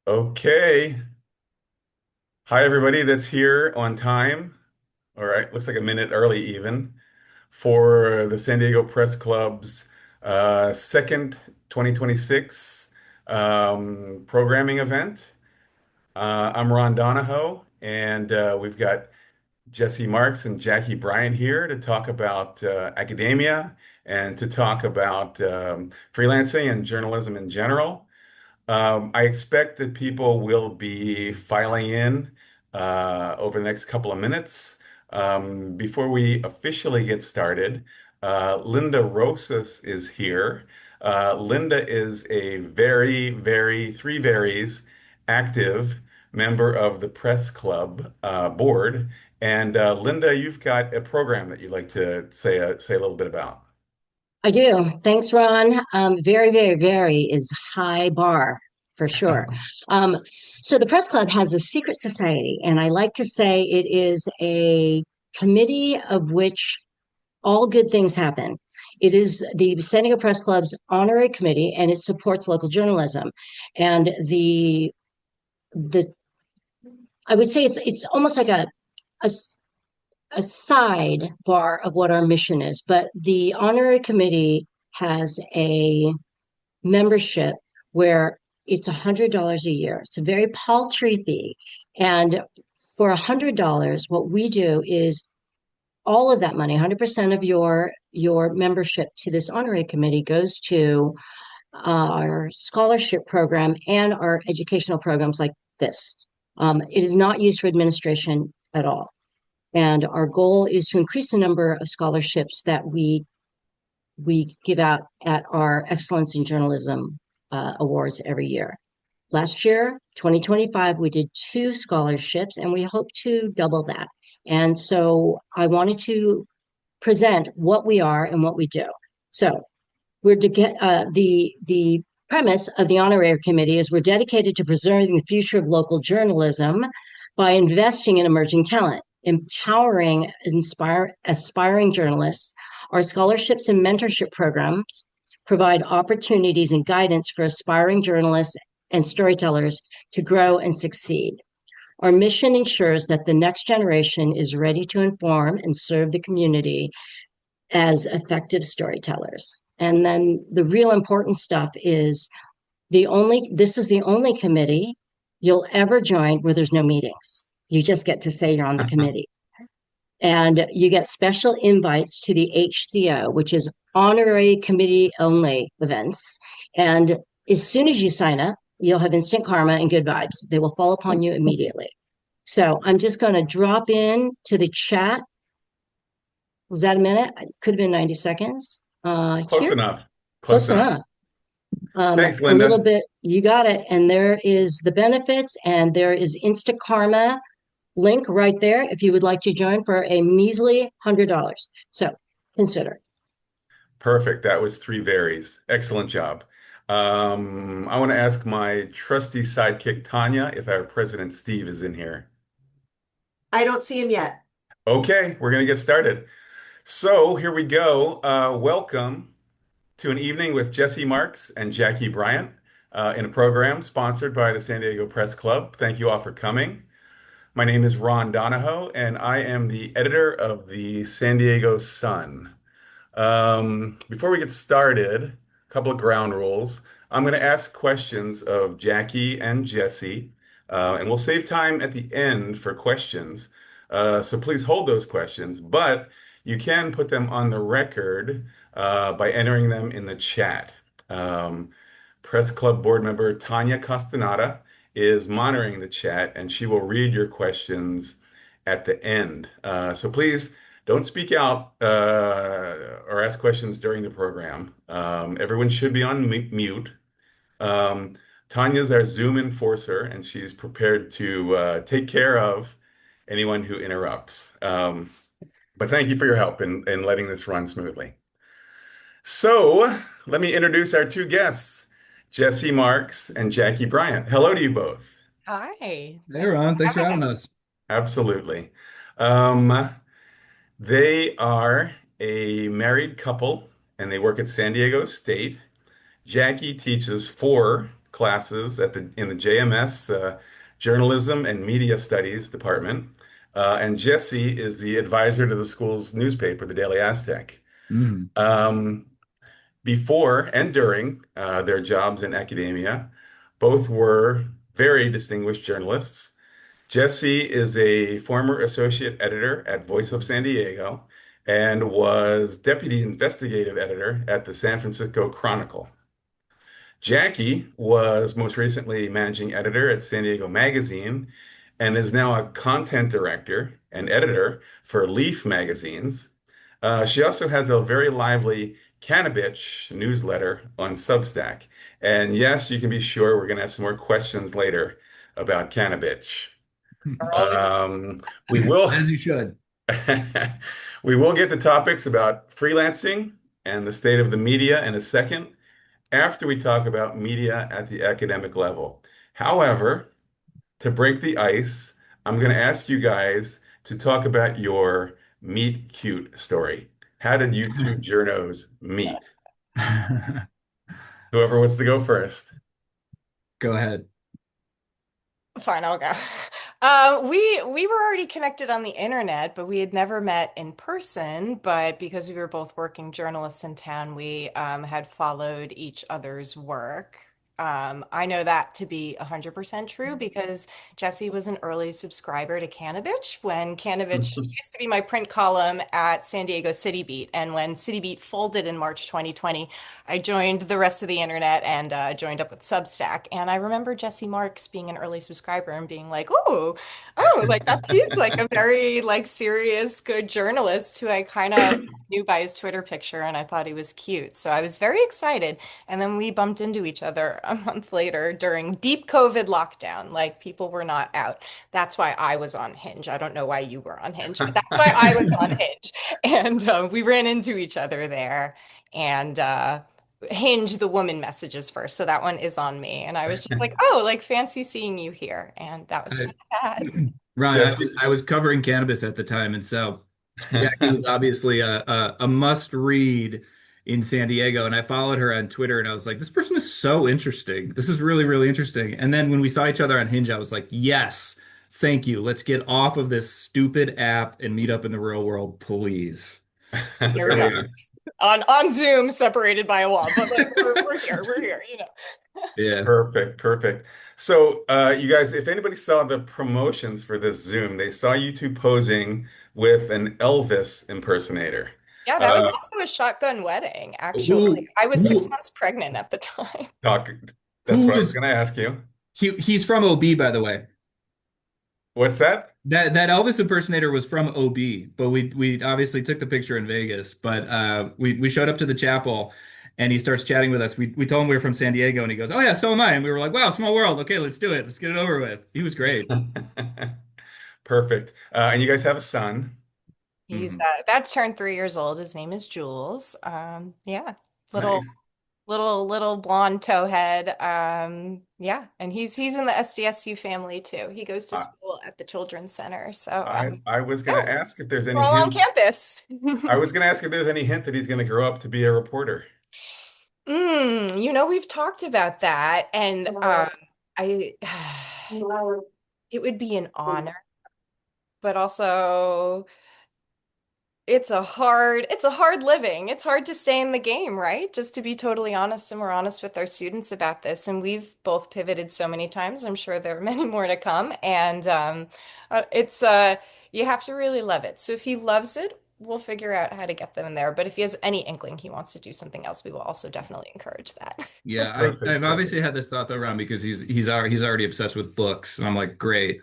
Okay. Hi, everybody that's here on time. All right, looks like a minute early even for the San Diego Press Club's second 2026 programming event. I'm Ron Donahoe, and we've got Jesse Marks and Jackie Bryant here to talk about academia and to talk about freelancing and journalism in general. I expect that people will be filing in over the next couple of minutes. Before we officially get started, Linda Rosas is here. Linda is a three varies active member of the press club board. And Linda, you've got a program that you'd like to say a little bit about. I do. Thanks, Ron. Very, very, very is high bar for sure. Um, so the Press Club has a secret society, and I like to say it is a committee of which all good things happen. It is the San Diego Press Club's honorary committee, and it supports local journalism. And the I would say it's almost like a a sidebar of what our mission is, but the honorary committee has a membership where it's $100 a year. It's a very paltry fee. And for $100, what we do is all of that money, 100% of your membership to this honorary committee goes to our scholarship program and our educational programs like this. It is not used for administration at all. And our goal is to increase the number of scholarships that we give out at our Excellence in Journalism awards every year. Last year, 2025, we did two scholarships and we hope to double that. And so I wanted to present what we are and what we do. So we're to get the premise of the honorary committee is we're dedicated to preserving the future of local journalism by investing in emerging talent, empowering aspiring journalists. Our scholarships and mentorship programs provide opportunities and guidance for aspiring journalists and storytellers to grow and succeed. Our mission ensures that the next generation is ready to inform and serve the community as effective storytellers. And then the real important stuff is this is the only committee you'll ever join where there's no meetings. You just get to say you're on the committee. And you get special invites to the HCO, which is honorary committee only events. And as soon as you sign up, you'll have instant karma and good vibes. They will fall upon you immediately. So I'm just going to drop in to the chat. Was that a minute? It could have been 90 seconds. Close Here, enough. Close close enough. enough. Thanks, A little Linda. bit, you got it. And there is the benefits, and there is Insta Karma link right there if you would like to join for a measly $100. So consider. Perfect. That was three varies. Excellent job. I want to ask my trusty sidekick, Tanya, if our President Steve is in here. I don't see him yet. Okay, we're going to get started. So here we go. Welcome to an evening with Jesse Marks and Jackie Bryant in a program sponsored by the San Diego Press Club. Thank you all for coming. My name is Ron Donahoe, and I am the editor of the San Diego Sun. Before we get started, a couple of ground rules. I'm going to ask questions of Jackie and Jesse, and we'll save time at the end for questions. So please hold those questions, but you can put them on the record by entering them in the chat. Um, Press Club board member Tanya Castaneda is monitoring the chat, and she will read your questions at the end. So please don't speak out or ask questions during the program. Everyone should be on mute. Um, Tanya's our Zoom enforcer, and she's prepared to take care of anyone who interrupts. But thank you for your help in letting this run smoothly. So let me introduce our two guests, Jesse Marks and Jackie Bryant. Hello to you both. Hi, Hey thanks Ron, for thanks for having having us. us. Absolutely. Um, they are a married couple and they work at San Diego State. Jackie teaches for classes in the JMS, Journalism and Media Studies department. And Jesse is the advisor to the school's newspaper, the Daily Aztec. Mm. Um, Before and during their jobs in academia, both were very distinguished journalists. Jesse is a former associate editor at Voice of San Diego and was deputy investigative editor at the San Francisco Chronicle. Jackie was most recently managing editor at San Diego Magazine and is now a content director and editor for Leaf magazines. She also has a very lively Cannabis newsletter on Substack. And yes, you can be sure we're going to have some more questions later about cannabis. Are always We will As you should. we will get to topics about freelancing and the state of the media in a second after we talk about media at the academic level. However, to break the ice, I'm going to ask you guys to talk about your meet cute story. How did you two journos meet? Whoever wants to go first. Go ahead. Fine, I'll go. We were already connected on the internet, but we had never met in person. But because we were both working journalists in town, we had followed each other's work. I know that to be 100% true because Jesse was an early subscriber to Cannabis when Cannabis used to be my print column at San Diego City Beat. And when City Beat folded in March 2020, I joined the rest of the internet and joined up with Substack. And I remember Jesse Marx being an early subscriber and being like, oh, like that seems like a very like serious, good journalist who I kind of knew by his Twitter picture and I thought he was cute. So I was very excited. And then we bumped into each other a month later during deep COVID lockdown. Like people were not out. That's why I was on Hinge. I don't know why you were on Hinge, but that's why I was on Hinge. And we ran into each other there. And Hinge, the woman messages first. So that one is on me. And I was just like, oh, like fancy seeing you here. And that was kind I- of that. Ron, Jesse. I was covering cannabis at the time, and so Jackie was obviously a must read in San Diego. And I followed her on Twitter, and I was like, this person is so interesting. This is really, really interesting. And then when we saw each other on Hinge, I was like, yes, thank you. Let's get off of this stupid app and meet up in the real world, please. Here we There are we go. on Zoom, separated by a wall, but like we're here, you know. Yeah. Perfect, perfect. So, you guys, if anybody saw the promotions for this Zoom, they saw you two posing with an Elvis impersonator. Yeah, that was Uh, also a shotgun wedding, actually. Who, I was six who, months pregnant at the time. Doc, that's who what I was is going to ask you. he's from OB, by the way. What's that? That Elvis impersonator was from OB, but we obviously took the picture in Vegas. But we showed up to the chapel, and he starts chatting with us. We told him we were from San Diego, and he goes, "Oh yeah, so am I." And we were like, "Wow, small world. Okay, let's do it. Let's get it over with." He was great. Perfect. And you guys have a son. He's Mhm. about to turn 3 years old. His name is Jules. Yeah, little Nice. little blonde towhead. Yeah, and he's in the SDSU family too. He goes to I, school at the Children's Center. So I was going yeah, to ask if there's we're any all on hint. campus. I was going to ask if there's any hint that he's going to grow up to be a reporter. We've talked about that, and I it would be an honor, but also it's a hard living. It's hard to stay in the game, right? Just to be totally honest, and we're honest with our students about this. And we've both pivoted so many times. I'm sure there are many more to come. And it's you have to really love it. So if he loves it, we'll figure out how to get them in there. But if he has any inkling he wants to do something else, we will also definitely encourage that. Yeah, Perfect, I've perfect. obviously had this thought though, Ron, because he's already obsessed with books, and I'm like, great.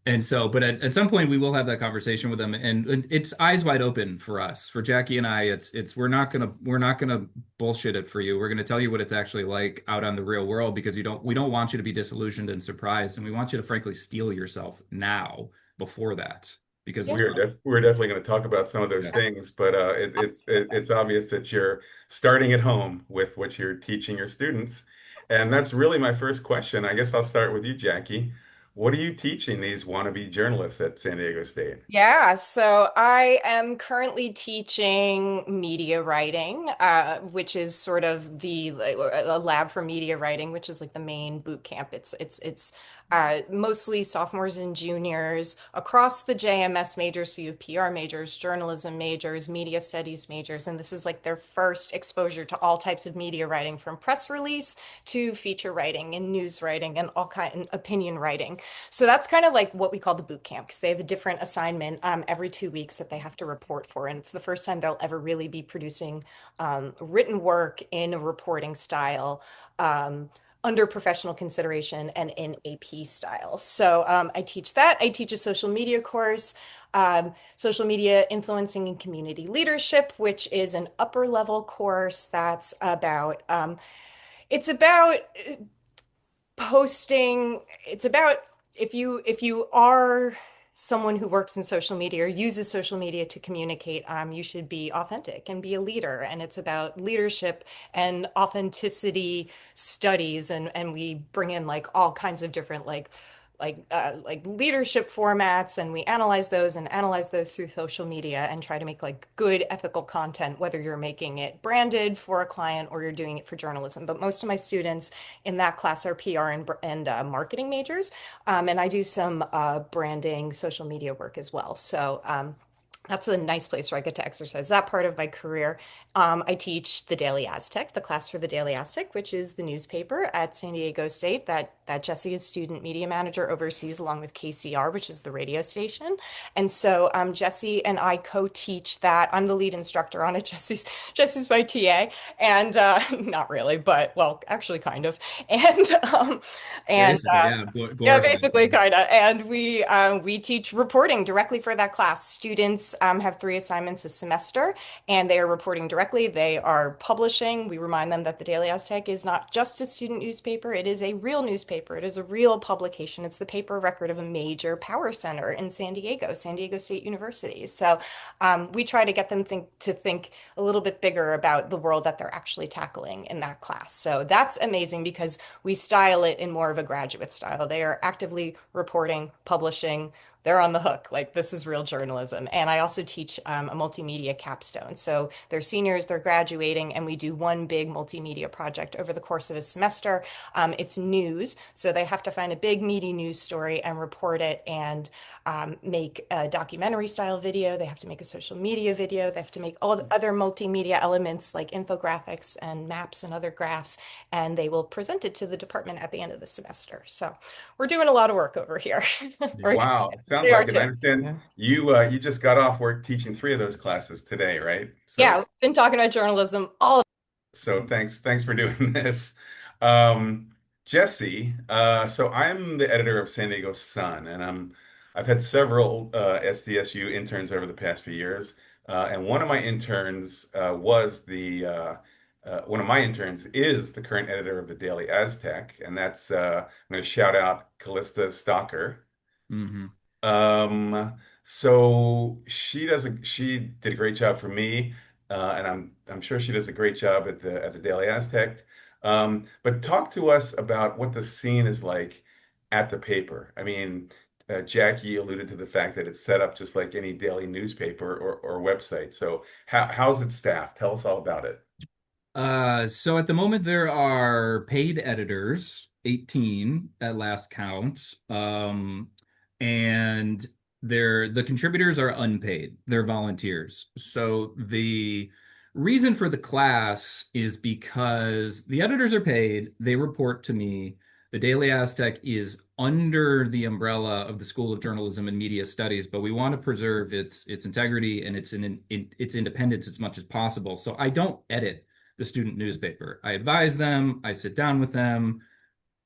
And so, but at some point we will have that conversation with him, and it's eyes wide open for us, for Jackie and I. It's we're not gonna bullshit it for you. We're gonna tell you what it's actually like out on the real world because we don't want you to be disillusioned and surprised, and we want you to frankly steel yourself now before that because Yeah. it's We're definitely going to talk about some of those yeah. things, but it's obvious that you're starting at home with what you're teaching your students, and that's really my first question. I guess I'll start with you, Jackie. What are you teaching these wannabe journalists at San Diego State? Yeah, so I am currently teaching media writing, which is sort of like, a lab for media writing, which is like the main boot camp. It's mostly sophomores and juniors across the JMS majors. So you have PR majors, journalism majors, media studies majors, and this is like their first exposure to all types of media writing, from press release to feature writing and news writing and all kind and opinion writing. So that's kind of like what we call the boot camp, because they have a different assignment every 2 weeks that they have to report for. And it's the first time they'll ever really be producing written work in a reporting style. Under professional consideration and in AP style. So I teach that. I teach a social media course, social media influencing and community leadership, which is an upper level course that's about it's about posting. It's about, if you are someone who works in social media or uses social media to communicate, you should be authentic and be a leader. And it's about leadership and authenticity studies, and we bring in like all kinds of different like leadership formats, and we analyze those through social media and try to make like good ethical content, whether you're making it branded for a client or you're doing it for journalism. But most of my students in that class are PR and marketing majors, and I do some branding, social media work as well. So that's a nice place where I get to exercise that part of my career. I teach the Daily Aztec, the class for the Daily Aztec, which is the newspaper at San Diego State that Jesse is student media manager oversees, along with KCR, which is the radio station. And so Jesse and I co-teach that. I'm the lead instructor on it. Jesse's my TA, and not really, but well, actually kind of. And and Basically, yeah, yeah, glorified. basically, kind of. And we teach reporting directly for that class. Students have 3 assignments a semester, and they are reporting directly. They are publishing. We remind them that the Daily Aztec is not just a student newspaper. It is a real newspaper. It is a real publication. It's the paper record of a major power center in San Diego, San Diego State University. So we try to get them to think a little bit bigger about the world that they're actually tackling in that class. So that's amazing because we style it in more of a graduate style. They are actively reporting, publishing. They're on the hook. Like, this is real journalism. And I also teach a multimedia capstone. So they're seniors, they're graduating, and we do one big multimedia project over the course of a semester. It's news. So they have to find a big, meaty news story and report it, and make a documentary style video. They have to make a social media video. They have to make all the other multimedia elements like infographics and maps and other graphs, and they will present it to the department at the end of the semester. So we're doing a lot of work over here. Yeah. We're- Wow, sounds they are like it. I too. understand you just got off work teaching three of those classes today, right? Yeah, So we've been talking about journalism all. so thanks for doing this. Um, Jesse, so I'm the editor of San Diego Sun, and I've had several SDSU interns over the past few years, and one of my interns one of my interns is the current editor of the Daily Aztec, and that's I'm going to shout out Callista Stalker. Hmm. So she did a great job for me, and I'm sure she does a great job at the Daily Aztec. But talk to us about what the scene is like at the paper. I mean, Jackie alluded to the fact that it's set up just like any daily newspaper or website. So how's it staffed? Tell us all about it. So at the moment there are paid editors, 18 at last count. And the contributors are unpaid. They're volunteers. So the reason for the class is because the editors are paid, they report to me. The Daily Aztec is under the umbrella of the School of Journalism and Media Studies, but we want to preserve its integrity and its independence as much as possible. So I don't edit the student newspaper. I advise them, I sit down with them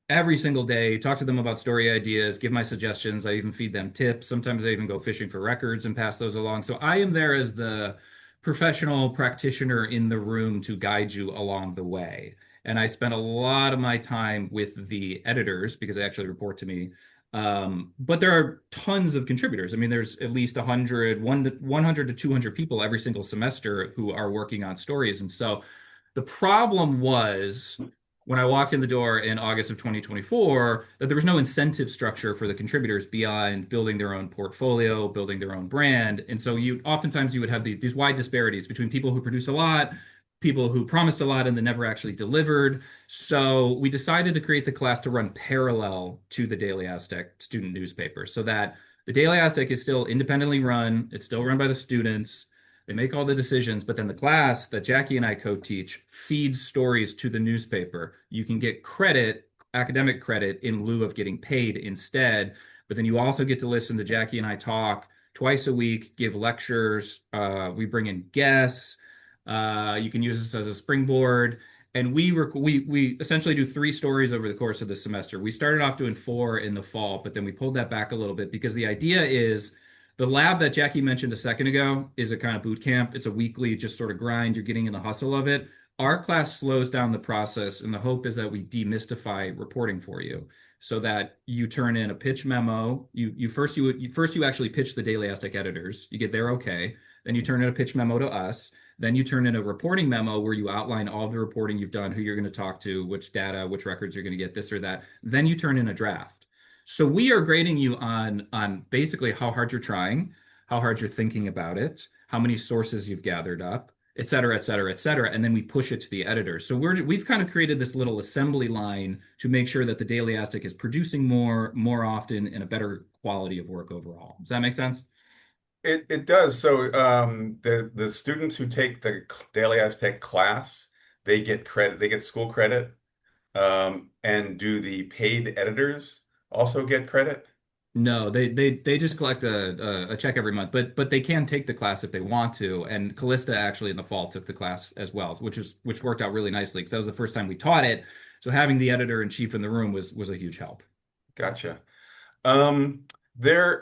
every single day, talk to them about story ideas, give my suggestions. I even feed them tips. Sometimes I even go fishing for records and pass those along. So I am there as the professional practitioner in the room to guide you along the way. And I spend a lot of my time with the editors because they actually report to me. But there are tons of contributors. I mean, there's at least 100 to 200 people every single semester who are working on stories. And so the problem was when I walked in the door in August of 2024 that there was no incentive structure for the contributors beyond building their own portfolio, building their own brand. And so you oftentimes you would have these wide disparities between people who produce a lot, people who promised a lot and then never actually delivered. So we decided to create the class to run parallel to the Daily Aztec student newspaper so that the Daily Aztec is still independently run, it's still run by the students. They make all the decisions, but then the class that Jackie and I co-teach feeds stories to the newspaper. You can get credit, academic credit, in lieu of getting paid instead. But then you also get to listen to Jackie and I talk twice a week, give lectures. We bring in guests. You can use this as a springboard. And we essentially do 3 stories over the course of the semester. We started off doing 4 in the fall, but then we pulled that back a little bit because the idea is the lab that Jackie mentioned a second ago is a kind of boot camp. It's a weekly just sort of grind. You're getting in the hustle of it. Our class slows down the process, and the hope is that we demystify reporting for you so that you turn in a pitch memo. You actually pitch the Daily Aztec editors. You get their okay. Then you turn in a pitch memo to us. Then you turn in a reporting memo where you outline all of the reporting you've done, who you're going to talk to, which data, which records you're going to get, this or that. Then you turn in a draft. So we are grading you on basically how hard you're trying, how hard you're thinking about it, how many sources you've gathered up, et cetera, et cetera, et cetera. And then we push it to the editor. So we've kind of created this little assembly line to make sure that the Daily Aztec is producing more often and a better quality of work overall. Does that make sense? It does. So the students who take the Daily Aztec class, they get credit, they get school credit. And do the paid editors also get credit? No, they just collect a check every month, but they can take the class if they want to. And Callista actually in the fall took the class as well, which worked out really nicely because that was the first time we taught it. So having the editor in chief in the room was a huge help. Gotcha. There,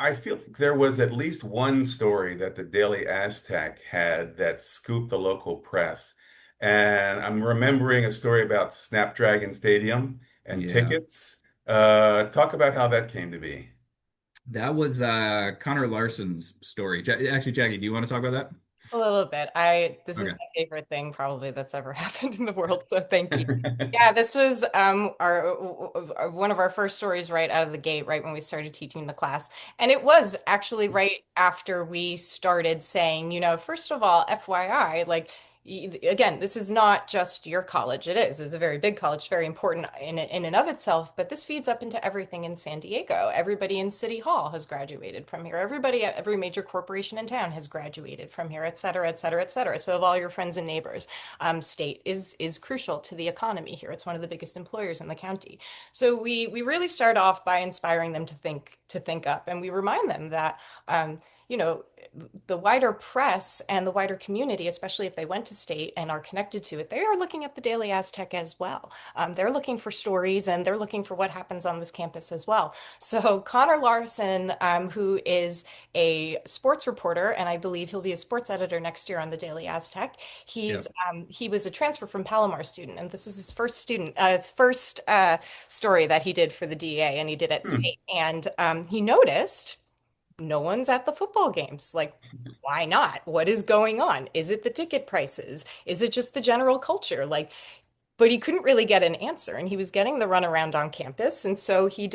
I feel like there was at least one story that the Daily Aztec had that scooped the local press. And I'm remembering a story about Snapdragon Stadium and Yeah. tickets. Talk about how that came to be. That was Connor Larson's story. Actually, Jackie, do you want to talk about that? A little bit. This is Okay. my favorite thing probably that's ever happened in the world, so thank you. Yeah, this was our one of our first stories right out of the gate, right when we started teaching the class. And it was actually right after we started saying, first of all, FYI, like again, this is not just your college. It's a very big college, very important in and of itself, but this feeds up into everything in San Diego. Everybody in City Hall has graduated from here. Everybody at every major corporation in town has graduated from here, et cetera, et cetera, et cetera. So of all your friends and neighbors, state is crucial to the economy here. It's one of the biggest employers in the county. So we really start off by inspiring them to think up, and we remind them that you know, the wider press and the wider community, especially if they went to state and are connected to it, they are looking at the Daily Aztec as well. They're looking for stories and they're looking for what happens on this campus as well. So Connor Larson, who is a sports reporter, and I believe he'll be a sports editor next year on the Daily Aztec. Yeah. He was a transfer from Palomar student, and this was his first story that he did for the DA, and he did at Hmm. state. And he noticed no one's at the football games. Like, why not? What is going on? Is it the ticket prices? Is it just the general culture? Like, but he couldn't really get an answer, and he was getting the runaround on campus. And so he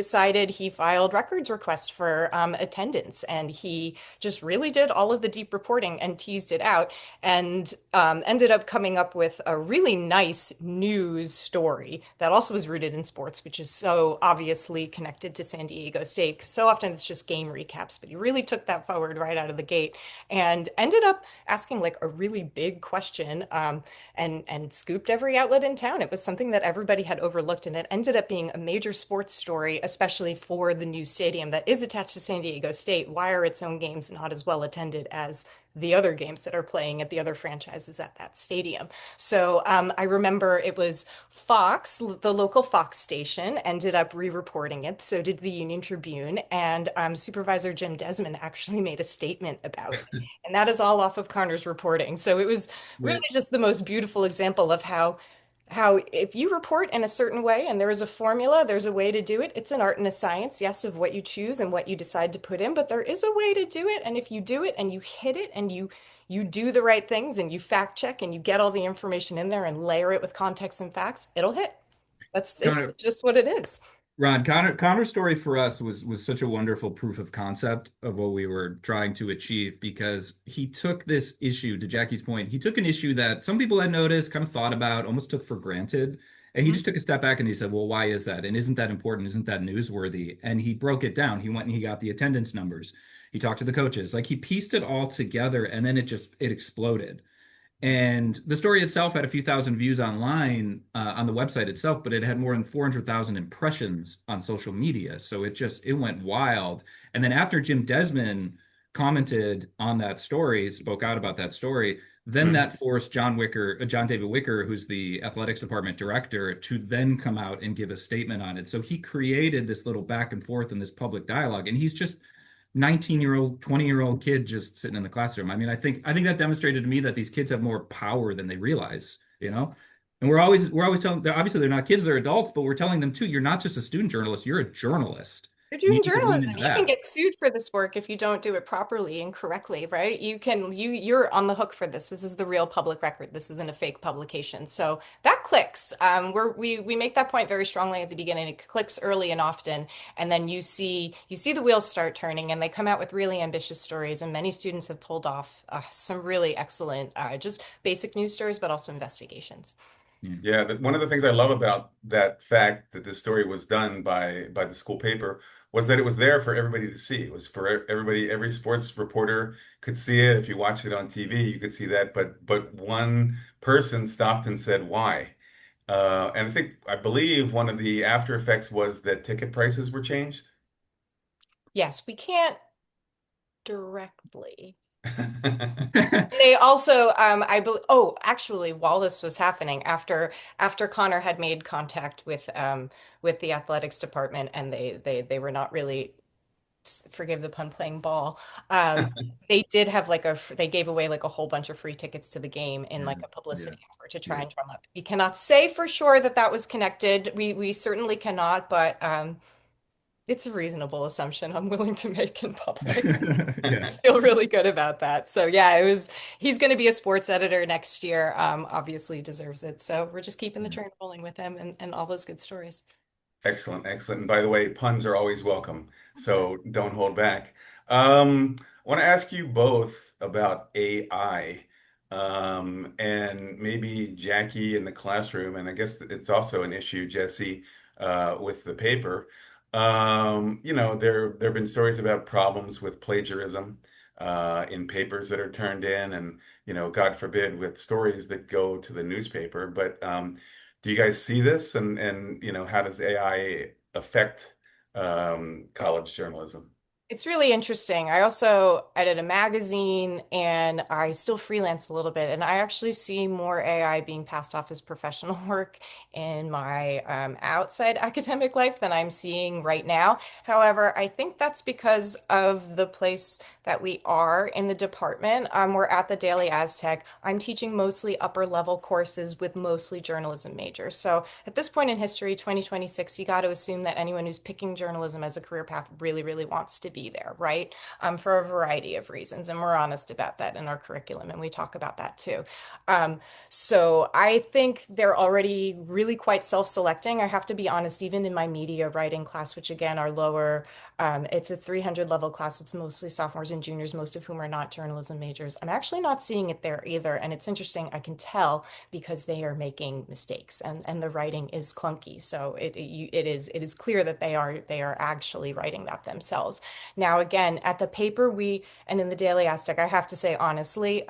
filed records requests for attendance, and he just really did all of the deep reporting and teased it out, and ended up coming up with a really nice news story that also was rooted in sports, which is so obviously connected to San Diego State. So often it's just game recaps, but he really took that forward right out of the gate and ended up asking like a really big question, and scooped every outlet in town. It was something that everybody had overlooked, and it ended up being a major sports story, especially for the new stadium that is attached to San Diego State. Why are its own games not as well attended as the other games that are playing at the other franchises at that stadium? So I remember it was Fox, the local Fox station, ended up re-reporting it. So did the Union Tribune, and Supervisor Jim Desmond actually made a statement about it. And that is all off of Connor's reporting. So it was really Wait. just the most beautiful example of how if you report in a certain way and there is a formula, there's a way to do it. It's an art and a science, yes, of what you choose and what you decide to put in, but there is a way to do it. And if you do it and you hit it and you do the right things and you fact check and you get all the information in there and layer it with context and facts, it'll hit. That's it's Connor, just what it is. Ron, Connor's story for us was such a wonderful proof of concept of what we were trying to achieve because he took this issue, to Jackie's point, he took an issue that some people had noticed, kind of thought about, almost took for granted. And he Mhm. just took a step back and he said, well, why is that? And isn't that important? Isn't that newsworthy? And he broke it down. He went and he got the attendance numbers. He talked to the coaches. Like he pieced it all together and then it exploded. And the story itself had a few thousand views online on the website itself, but it had more than 400,000 impressions on social media. So it went wild. And then after Jim Desmond commented on that story, spoke out about that story, then Mhm. that forced John David Wicker, who's the athletics department director, to then come out and give a statement on it. So he created this little back and forth in this public dialogue, and he's just 19-year-old, 20-year-old kid just sitting in the classroom. I mean, I think that demonstrated to me that these kids have more power than they realize, you know? And we're always telling them, obviously they're not kids, they're adults, but we're telling them too, you're not just a student journalist, you're a journalist. You're And you doing need to lean journalism. into You can that. get sued for this work if you don't do it properly and correctly, right? You're on the hook for this. This is the real public record. This isn't a fake publication. So that clicks. We make that point very strongly at the beginning. It clicks early and often, and then you see the wheels start turning, and they come out with really ambitious stories. And many students have pulled off some really excellent, just basic news stories, but also investigations. Yeah. Yeah, one of the things I love about that fact that this story was done by the school paper was that it was there for everybody to see. It was for everybody, every sports reporter could see it. If you watch it on TV, you could see that. But one person stopped and said, "Why?" And I believe one of the after effects was that ticket prices were changed. Yes, we can't directly. They also, I believe, oh, actually, while this was happening, after Connor had made contact with the athletics department, and they were not really, forgive the pun, playing ball. They did have they gave away like a whole bunch of free tickets to the game in like a Yeah. publicity effort to try Yeah. and drum up. We cannot say for sure that that was connected. We certainly cannot, but it's a reasonable assumption I'm willing to make in public. Yeah. Feel really good about that. So yeah, he's going to be a sports editor next year. Obviously deserves it. So we're just keeping the Yeah. train rolling with him and all those good stories. Excellent, excellent. And by the way, puns are always welcome, so don't hold back. I want to ask you both about AI, and maybe Jackie in the classroom, and I guess it's also an issue, Jesse, with the paper. There have been stories about problems with plagiarism in papers that are turned in, and God forbid, with stories that go to the newspaper. But do you guys see this, and how does AI affect college journalism? It's really interesting. I also edit a magazine and I still freelance a little bit. And I actually see more AI being passed off as professional work in my outside academic life than I'm seeing right now. However, I think that's because of the place that we are in the department. We're at the Daily Aztec. I'm teaching mostly upper level courses with mostly journalism majors. So at this point in history, 2026, you got to assume that anyone who's picking journalism as a career path really, really wants to be there, right? For a variety of reasons. And we're honest about that in our curriculum, and we talk about that too. So I think they're already really quite self-selecting. I have to be honest, even in my media writing class, which again are lower, it's a 300 level class. It's mostly sophomores and juniors, most of whom are not journalism majors. I'm actually not seeing it there either. And it's interesting, I can tell because they are making mistakes and the writing is clunky. So it is clear that they are actually writing that themselves. Now, again, at the paper and in the Daily Aztec, I have to say honestly,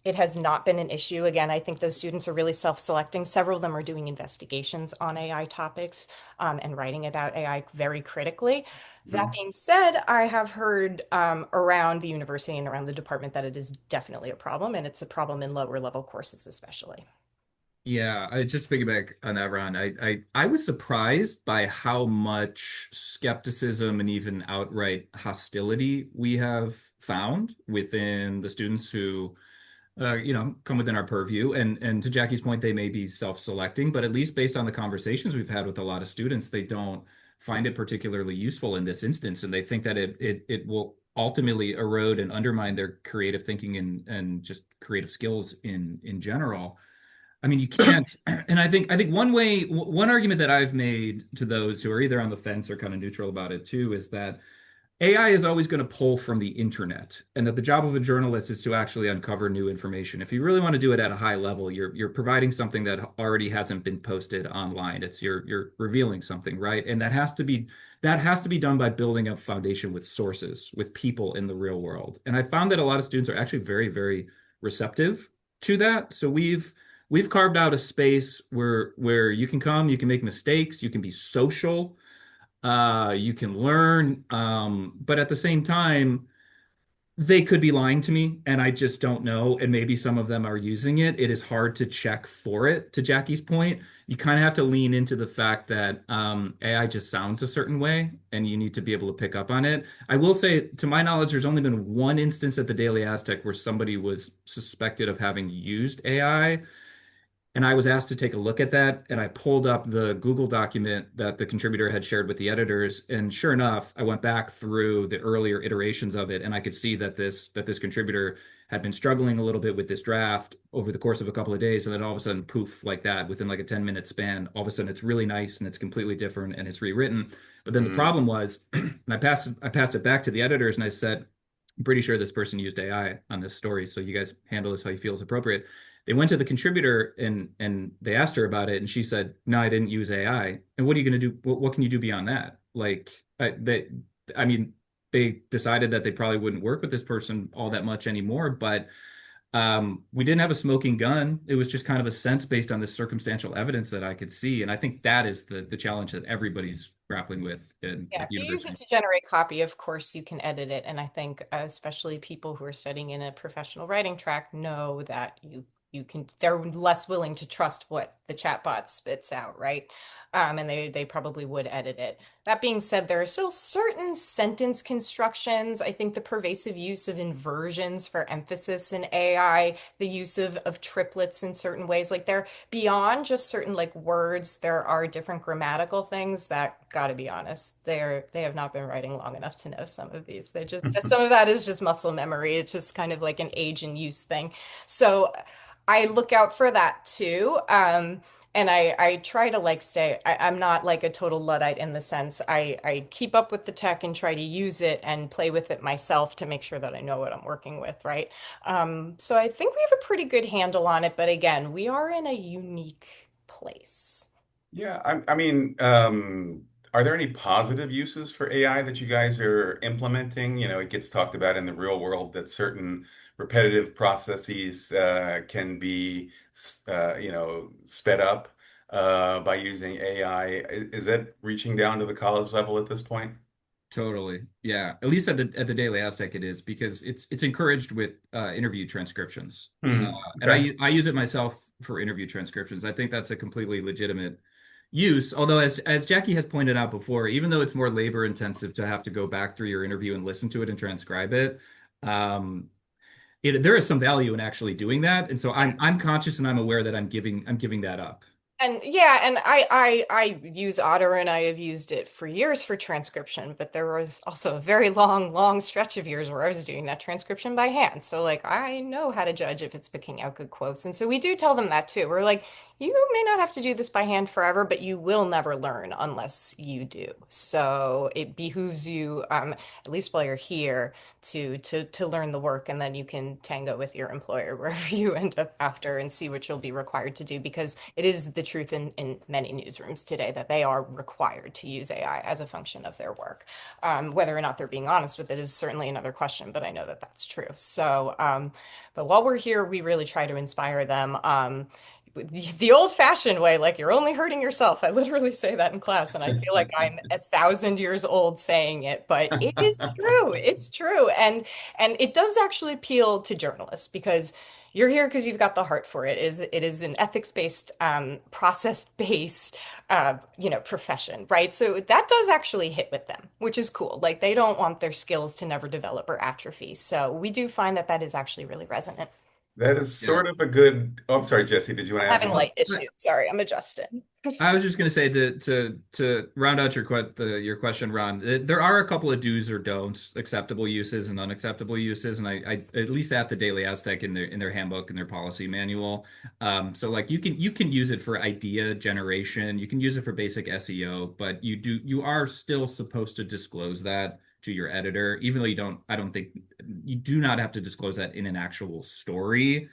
it has not been an issue. Again, I think those students are really self-selecting. Several of them are doing investigations on AI topics and writing about AI very critically. That Mhm. being said, I have heard around the university and around the department that it is definitely a problem, and it's a problem in lower level courses, especially. Yeah, I just piggyback on that, Ron. I was surprised by how much skepticism and even outright hostility we have found within the students who come within our purview. And to Jackie's point, they may be self-selecting, but at least based on the conversations we've had with a lot of students, they don't find it particularly useful in this instance, and they think that it will ultimately erode and undermine their creative thinking and just creative skills in general. I mean, you can't, and I think one argument that I've made to those who are either on the fence or kind of neutral about it too is that AI is always going to pull from the internet, and that the job of a journalist is to actually uncover new information. If you really want to do it at a high level, you're providing something that already hasn't been posted online. It's you're revealing something, right? And that has to be done by building a foundation with sources, with people in the real world. And I found that a lot of students are actually very, very receptive to that. So we've carved out a space where you can come, you can make mistakes, you can be social, you can learn, but at the same time, they could be lying to me, and I just don't know. And maybe some of them are using it. It is hard to check for it. To Jackie's point, you kind of have to lean into the fact that AI just sounds a certain way, and you need to be able to pick up on it. I will say, to my knowledge, there's only been one instance at the Daily Aztec where somebody was suspected of having used AI, and I was asked to take a look at that, and I pulled up the Google document that the contributor had shared with the editors. And sure enough, I went back through the earlier iterations of it, and I could see that this contributor had been struggling a little bit with this draft over the course of a couple of days, and then all of a sudden, poof, like that, within like a 10-minute span, all of a sudden it's really nice and it's completely different and it's rewritten. But then the Mm. problem was, and I passed it back to the editors, and I said, I'm pretty sure this person used AI on this story, so you guys handle this how you feel is appropriate. They went to the contributor and they asked her about it, and she said, "No, I didn't use AI." And what are you going to do? What can you do beyond that? Like, I mean, they decided that they probably wouldn't work with this person all that much anymore. But we didn't have a smoking gun. It was just kind of a sense based on the circumstantial evidence that I could see, and I think that is the challenge that everybody's grappling with Yeah, at if the you use it university. to generate copy, of course you can edit it. And I think especially people who are studying in a professional writing track know that you can, they're less willing to trust what the chatbot spits out, right? And they probably would edit it. That being said, there are still certain sentence constructions. I think the pervasive use of inversions for emphasis in AI, the use of triplets in certain ways, like they're beyond just certain like words. There are different grammatical things that, gotta be honest, they have not been writing long enough to know some of these. They're just, some of that is just muscle memory. It's just kind of like an age and use thing. So I look out for that too. And I try to like I'm not like a total Luddite in the sense I keep up with the tech and try to use it and play with it myself to make sure that I know what I'm working with, right? So I think we have a pretty good handle on it, but again, we are in a unique place. Yeah, I mean, are there any positive uses for AI that you guys are implementing? You know, it gets talked about in the real world that certain repetitive processes can be, sped up by using AI. Is that reaching down to the college level at this point? Totally. Yeah. At least at the Daily Aztec it is because it's encouraged with interview transcriptions. Hmm. And Okay. I use it myself for interview transcriptions. I think that's a completely legitimate use. Although as Jackie has pointed out before, even though it's more labor intensive to have to go back through your interview and listen to it and transcribe it, um, there is some value in actually doing that. And so I'm conscious and I'm aware that I'm giving that up. And yeah, and I use Otter and I have used it for years for transcription, but there was also a very long stretch of years where I was doing that transcription by hand. So like I know how to judge if it's picking out good quotes. And so we do tell them that too. We're like, you may not have to do this by hand forever, but you will never learn unless you do. So it behooves you, at least while you're here, to learn the work, and then you can tango with your employer wherever you end up after and see what you'll be required to do, because it is the truth in many newsrooms today that they are required to use AI as a function of their work. Whether or not they're being honest with it is certainly another question, but I know that that's true. So but while we're here, we really try to inspire them, the old-fashioned way, like you're only hurting yourself. I literally say that in class, and I feel like I'm 1,000 years old saying it, but it is true. It's true, and it does actually appeal to journalists because you're here because you've got the heart for it. It is an ethics-based, process-based, profession, right? So that does actually hit with them, which is cool. Like they don't want their skills to never develop or atrophy. So we do find that that is actually really resonant. That is Yeah. sort of a good. Oh, I'm sorry, Jesse. Did you want I'm to add having something? light issues. Sorry, I'm adjusting. I was just going to say to round out your question, Ron. There are a couple of do's or don'ts, acceptable uses and unacceptable uses, and I at least at the Daily Aztec in their handbook and their policy manual. So like you can use it for idea generation, you can use it for basic SEO, but you are still supposed to disclose that to your editor, even though you don't. I don't think you do not have to disclose that in an actual story.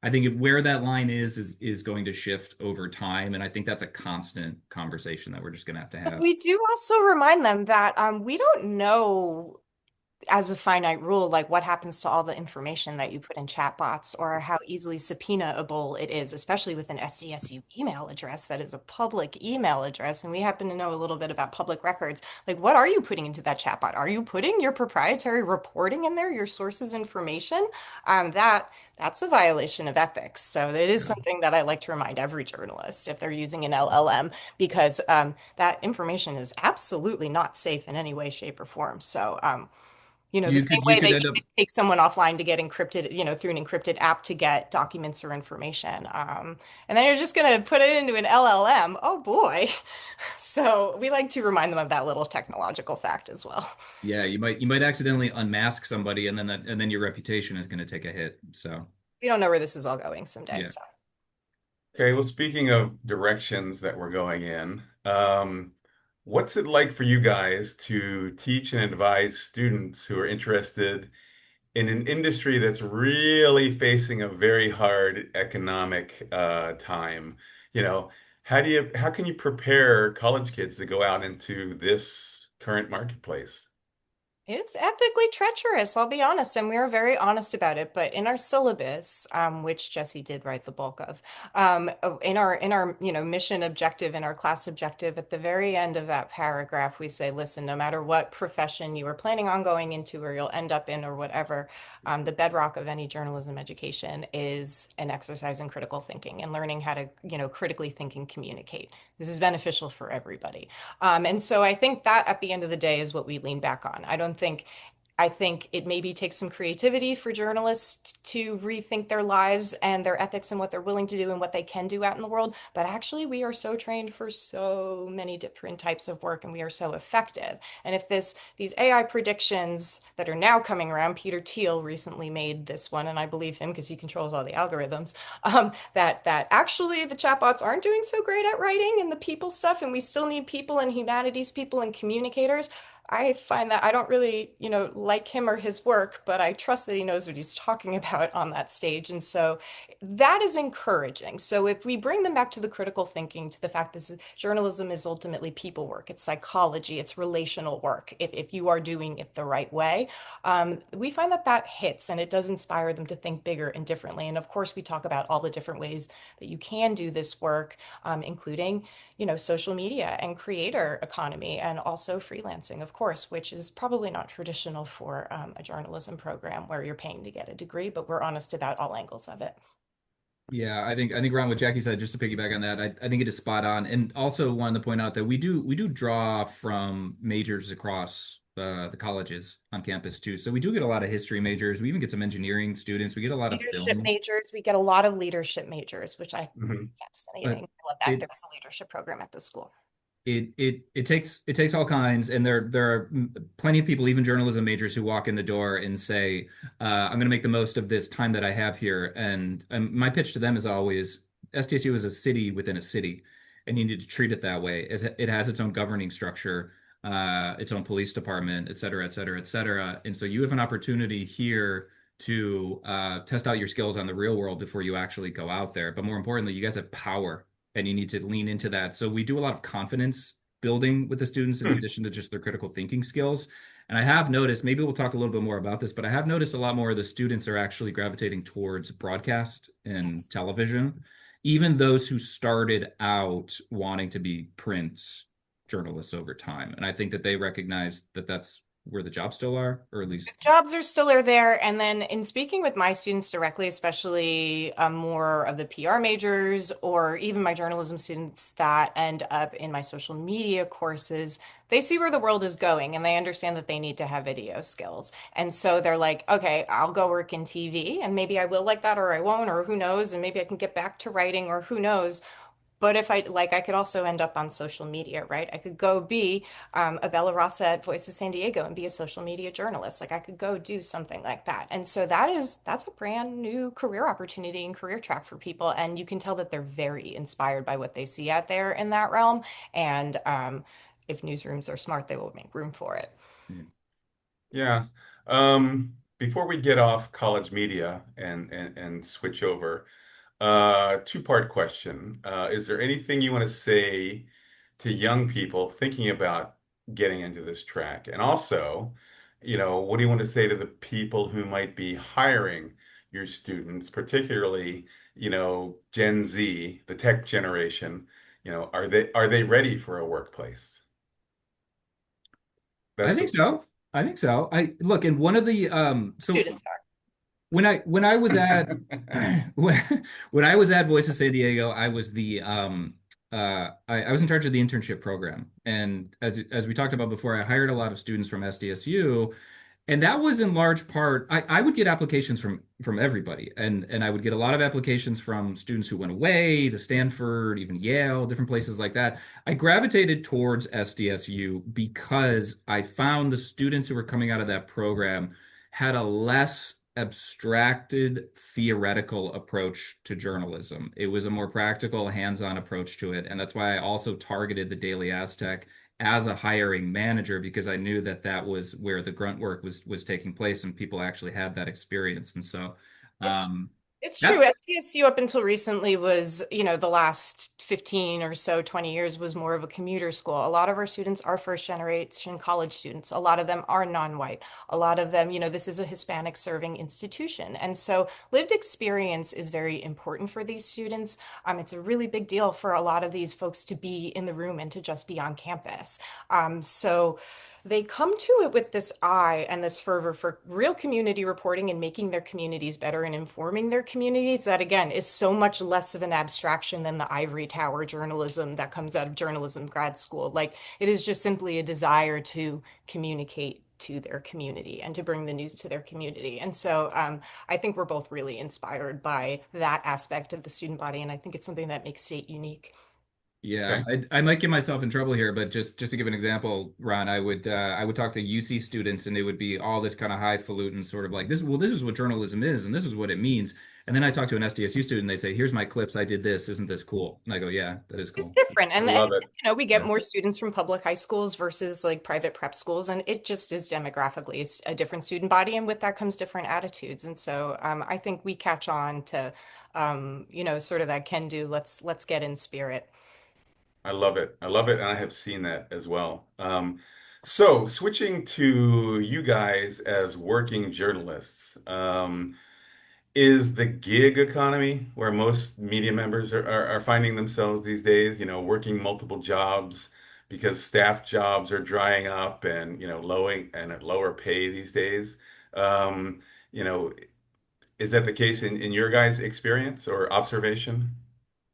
I think where that line is going to shift over time, and I think that's a constant conversation that we're just going to have to have. We do also remind them that we don't know as a finite rule, like what happens to all the information that you put in chatbots or how easily subpoenaable it is, especially with an SDSU email address that is a public email address. And we happen to know a little bit about public records. Like, what are you putting into that chatbot? Are you putting your proprietary reporting in there, your sources information? That's a violation of ethics. So it is something that I like to remind every journalist if they're using an LLM, because that information is absolutely not safe in any way, shape, or form. So, the same You way could that end you up could take someone offline to get encrypted, through an encrypted app to get documents or information. And then you're just going to put it into an LLM. Oh boy. So we like to remind them of that little technological fact as well. yeah, you might accidentally unmask somebody, and then your reputation is going to take a hit. So We don't know where this is all going someday. yeah. So Okay, well, speaking of directions that we're going in, what's it like for you guys to teach and advise students who are interested in an industry that's really facing a very hard economic time? You know, how can you prepare college kids to go out into this current marketplace? it's ethically treacherous, I'll be honest, and we are very honest about it. But in our syllabus, which Jesse did write the bulk of, in our mission objective, in our class objective, at the very end of that paragraph, we say, listen, no matter what profession you are planning on going into, or you'll end up in, or whatever, the bedrock of any journalism education is an exercise in critical thinking and learning how to, critically think and communicate. This is beneficial for everybody. And so I think that at the end of the day is what we lean back on. I think it maybe takes some creativity for journalists to rethink their lives and their ethics and what they're willing to do and what they can do out in the world. But actually, we are so trained for so many different types of work, and we are so effective. And if these AI predictions that are now coming around, Peter Thiel recently made this one, and I believe him because he controls all the algorithms, that actually the chatbots aren't doing so great at writing and the people stuff, and we still need people and humanities people and communicators. I find that I don't really, like him or his work, but I trust that he knows what he's talking about on that stage. And so that is encouraging. So if we bring them back to the critical thinking, to the fact this journalism is ultimately people work, it's psychology, it's relational work, if you are doing it the right way, we find that hits and it does inspire them to think bigger and differently. And of course, we talk about all the different ways that you can do this work, including social media and creator economy and also freelancing, of course, which is probably not traditional for a journalism program where you're paying to get a degree, but we're honest about all angles of it. Yeah, I think Ron, what Jackie said, just to piggyback on that, I think it is spot on. And also wanted to point out that we do draw from majors across the colleges on campus too. So we do get a lot of history majors. We even get some engineering students. We get a lot of Leadership film. majors, we get a lot of leadership majors, which I think Mhm. is But fascinating. I love that. it There was a leadership program at the school. it takes all kinds, and there are plenty of people, even journalism majors, who walk in the door and say, "I'm going to make the most of this time that I have here." And my pitch to them is always, SDSU is a city within a city, and you need to treat it that way. As it has its own governing structure, its own police department, et cetera, et cetera, et cetera. And so you have an opportunity here to test out your skills on the real world before you actually go out there. But more importantly, you guys have power and you need to lean into that. So we do a lot of confidence building with the students in addition to just their critical thinking skills. And I have noticed, maybe we'll talk a little bit more about this, but I have noticed a lot more of the students are actually gravitating towards broadcast and television, even those who started out wanting to be print journalists over time. And I think that they recognize that that's where the jobs still are, or at least Jobs are still are there. And then in speaking with my students directly, especially more of the PR majors or even my journalism students that end up in my social media courses, they see where the world is going and they understand that they need to have video skills. And so they're like, okay, I'll go work in TV and maybe I will like that or I won't, or who knows, and maybe I can get back to writing or who knows. But if I like, I could also end up on social media, right? I could go be a Bella Rasa at Voice of San Diego and be a social media journalist. Like I could go do something like that. And so that's a brand new career opportunity and career track for people. And you can tell that they're very inspired by what they see out there in that realm. And if newsrooms are smart, they will make room for it. Yeah. Before we get off college media and switch over, two-part question. Is there anything you want to say to young people thinking about getting into this track? And also, what do you want to say to the people who might be hiring your students, particularly, Gen Z, the tech generation? Are they ready for a workplace? I That's think so. I think so. I look, and one of the so Students are. when I was at when, when I was at Voice of San Diego, I was the I was in charge of the internship program. And as we talked about before, I hired a lot of students from SDSU, and that was in large part, I would get applications from everybody. And I would get a lot of applications from students who went away to Stanford, even Yale, different places like that. I gravitated towards SDSU because I found the students who were coming out of that program had a less abstracted theoretical approach to journalism. It was a more practical, hands-on approach to it. And that's why I also targeted the Daily Aztec as a hiring manager, because I knew that that was where the grunt work was taking place and people actually had that experience. And so, It's um, it's yeah, true. FTSU up until recently was, the last 15 or so, 20 years was more of a commuter school. A lot of our students are first generation college students. A lot of them are non-white. A lot of them, this is a Hispanic serving institution. And so lived experience is very important for these students. It's a really big deal for a lot of these folks to be in the room and to just be on campus. So they come to it with this eye and this fervor for real community reporting and making their communities better and informing their communities. That, again, is so much less of an abstraction than the ivory tower journalism that comes out of journalism grad school. Like, it is just simply a desire to communicate to their community and to bring the news to their community. And so I think we're both really inspired by that aspect of the student body. And I think it's something that makes state unique. yeah, okay. I might get myself in trouble here, but just to give an example, Ron, I would talk to UC students, and it would be all this kind of highfalutin sort of like this. Well, this is what journalism is, and this is what it means. And then I talk to an SDSU student, they say, "Here's my clips. I did this. Isn't this cool?" And I go, "Yeah, that is It's cool." different. I And love it. we get Yeah, more students from public high schools versus like private prep schools. And it just is demographically a different student body. And with that comes different attitudes. And so I think we catch on to, sort of that can do, let's get in spirit. I love it. I love it, and I have seen that as well. So switching to you guys as working journalists, is the gig economy where most media members are finding themselves these days, working multiple jobs because staff jobs are drying up and, lowing and at lower pay these days. Um, you know, is that the case in your guys' experience or observation?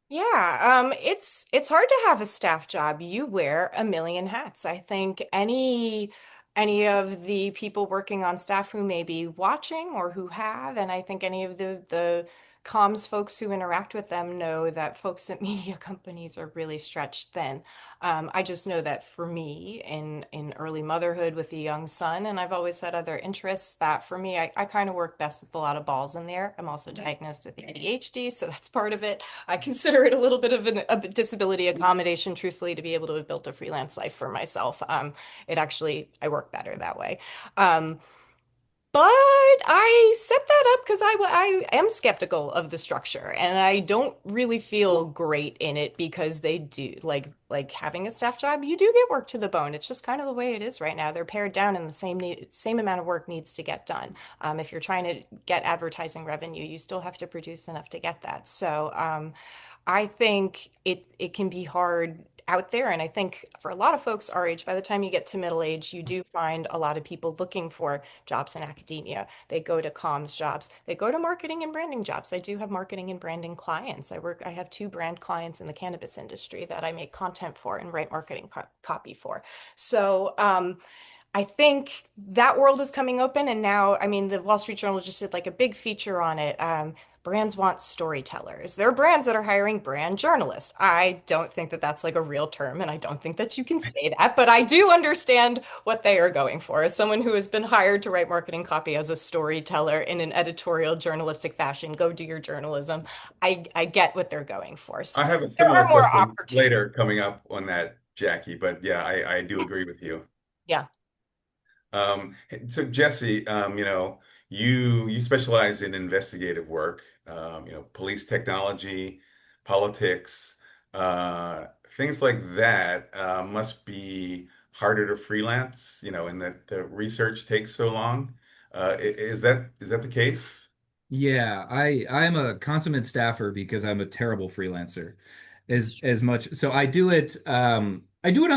Yeah, it's hard to have a staff job. You wear a million hats. I think any of the people working on staff who may be watching or who have, and I think any of the comms folks who interact with them know that folks at media companies are really stretched thin. I just know that for me in early motherhood with a young son, and I've always had other interests, that for me, I kind of work best with a lot of balls in there. I'm also diagnosed with ADHD, so that's part of it. I consider it a little bit of a disability accommodation, truthfully, to be able to have built a freelance life for myself. I work better that way. Um, but I set that up because I am skeptical of the structure and I don't really feel great in it because they do like having a staff job, you do get work to the bone. It's just kind of the way it is right now. They're pared down and the same amount of work needs to get done. If you're trying to get advertising revenue, you still have to produce enough to get that. So I think it can be hard out there. And I think for a lot of folks our age, by the time you get to middle age, you do find a lot of people looking for jobs in academia. They go to comms jobs. They go to marketing and branding jobs. I do have marketing and branding clients. I have two brand clients in the cannabis industry that I make content for and write marketing copy for. So, I think that world is coming open. And now, I mean, the Wall Street Journal just did like a big feature on it. brands want storytellers. There are brands that are hiring brand journalists. I don't think that that's like a real term, and I don't think that you can say that, but I do understand what they are going for. As someone who has been hired to write marketing copy as a storyteller in an editorial journalistic fashion, go do your journalism. I get what they're going for. So I have a there similar are more question opportunities. later coming up on that, Jackie, but yeah, I do agree with you. Yeah. So Jesse, you specialize in investigative work, police technology, politics, things like that, must be harder to freelance, in that the research takes so long. Is that the case? Yeah, I'm a consummate staffer because I'm a terrible freelancer. As much so I do it on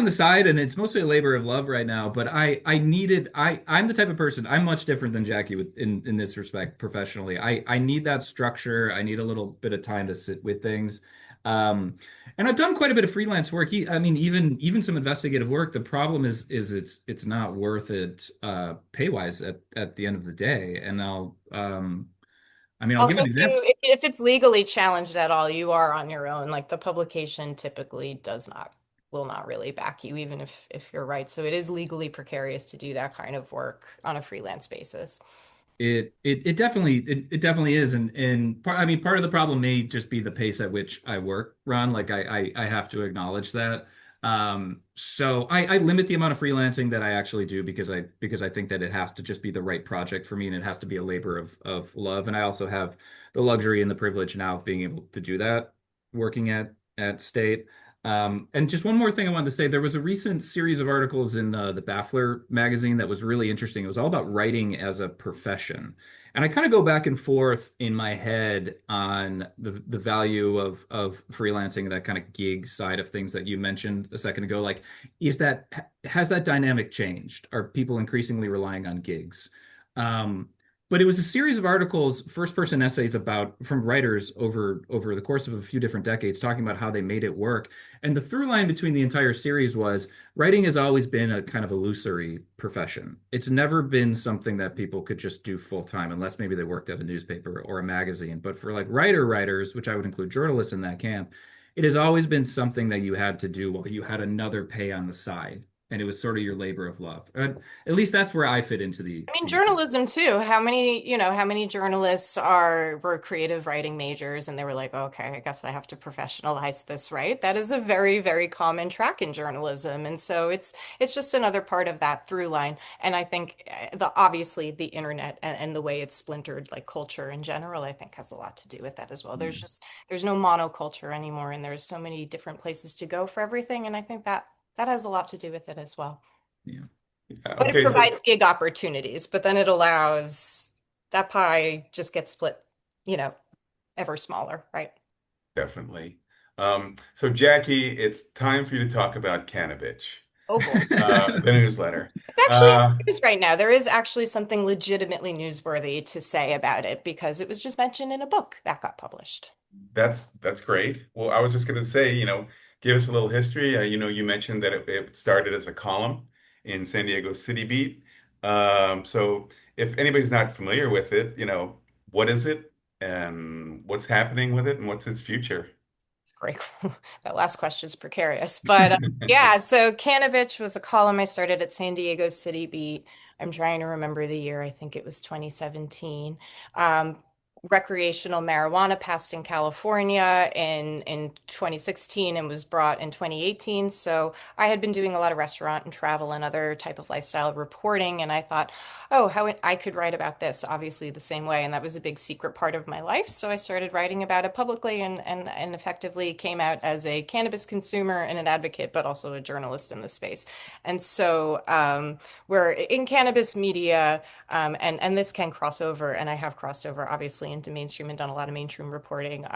the side and it's mostly a labor of love right now, but I'm the type of person I'm much different than Jackie with in this respect professionally. I need that structure. I need a little bit of time to sit with things. Um and I've done quite a bit of freelance work. I mean even some investigative work. The problem is it's not worth it pay wise at the end of the day. And I'll give Also, an example. if it's legally challenged at all, you are on your own. Like the publication typically will not really back you, even if you're right. So it is legally precarious to do that kind of work on a freelance basis. It definitely is, and I mean part of the problem may just be the pace at which I work, Ron. Like I have to acknowledge that. So I limit the amount of freelancing that I actually do because I think that it has to just be the right project for me and it has to be a labor of love. And I also have the luxury and the privilege now of being able to do that working at State. And just one more thing I wanted to say, there was a recent series of articles in the Baffler magazine that was really interesting. It was all about writing as a profession. And I kind of go back and forth in my head on the value of freelancing, that kind of gig side of things that you mentioned a second ago. Like, has that dynamic changed? Are people increasingly relying on gigs? Um, but it was a series of articles, first person essays about from writers over the course of a few different decades, talking about how they made it work. And the through line between the entire series was writing has always been a kind of illusory profession. It's never been something that people could just do full time unless maybe they worked at a newspaper or a magazine. But for like writers, which I would include journalists in that camp, it has always been something that you had to do while you had another pay on the side. And it was sort of your labor of love. At least that's where I fit into I mean, the equation. journalism too. How many journalists were creative writing majors and they were like, okay, I guess I have to professionalize this, right? That is a very, very common track in journalism. And so it's just another part of that through line. And I think the obviously the internet and the way it's splintered like culture in general, I think has a lot to do with that as well. Yeah. There's no monoculture anymore and there's so many different places to go for everything. And I think that has a lot to do with it as well. Yeah. But it Okay, so provides gig opportunities, but then it allows that pie just gets split, you know, ever smaller, right? definitely. So Jackie, it's time for you to talk about Cannabis, Oh boy. the newsletter. It's actually in Uh, the news right now. There is actually something legitimately newsworthy to say about it because it was just mentioned in a book that got published. that's great. Well, I was just going to say, give us a little history. You mentioned that it started as a column in San Diego City Beat. So if anybody's not familiar with it, what is it and what's happening with it and what's its future? It's great. That last question is precarious. But yeah, so Cannabis was a column I started at San Diego City Beat. I'm trying to remember the year. I think it was 2017. Um, Recreational marijuana passed in California in 2016 and was brought in 2018. So I had been doing a lot of restaurant and travel and other type of lifestyle reporting. And I thought, oh, how I could write about this, obviously the same way. And that was a big secret part of my life. So I started writing about it publicly and effectively came out as a cannabis consumer and an advocate, but also a journalist in the space. And so we're in cannabis media, and this can cross over, and I have crossed over obviously into mainstream and done a lot of mainstream reporting.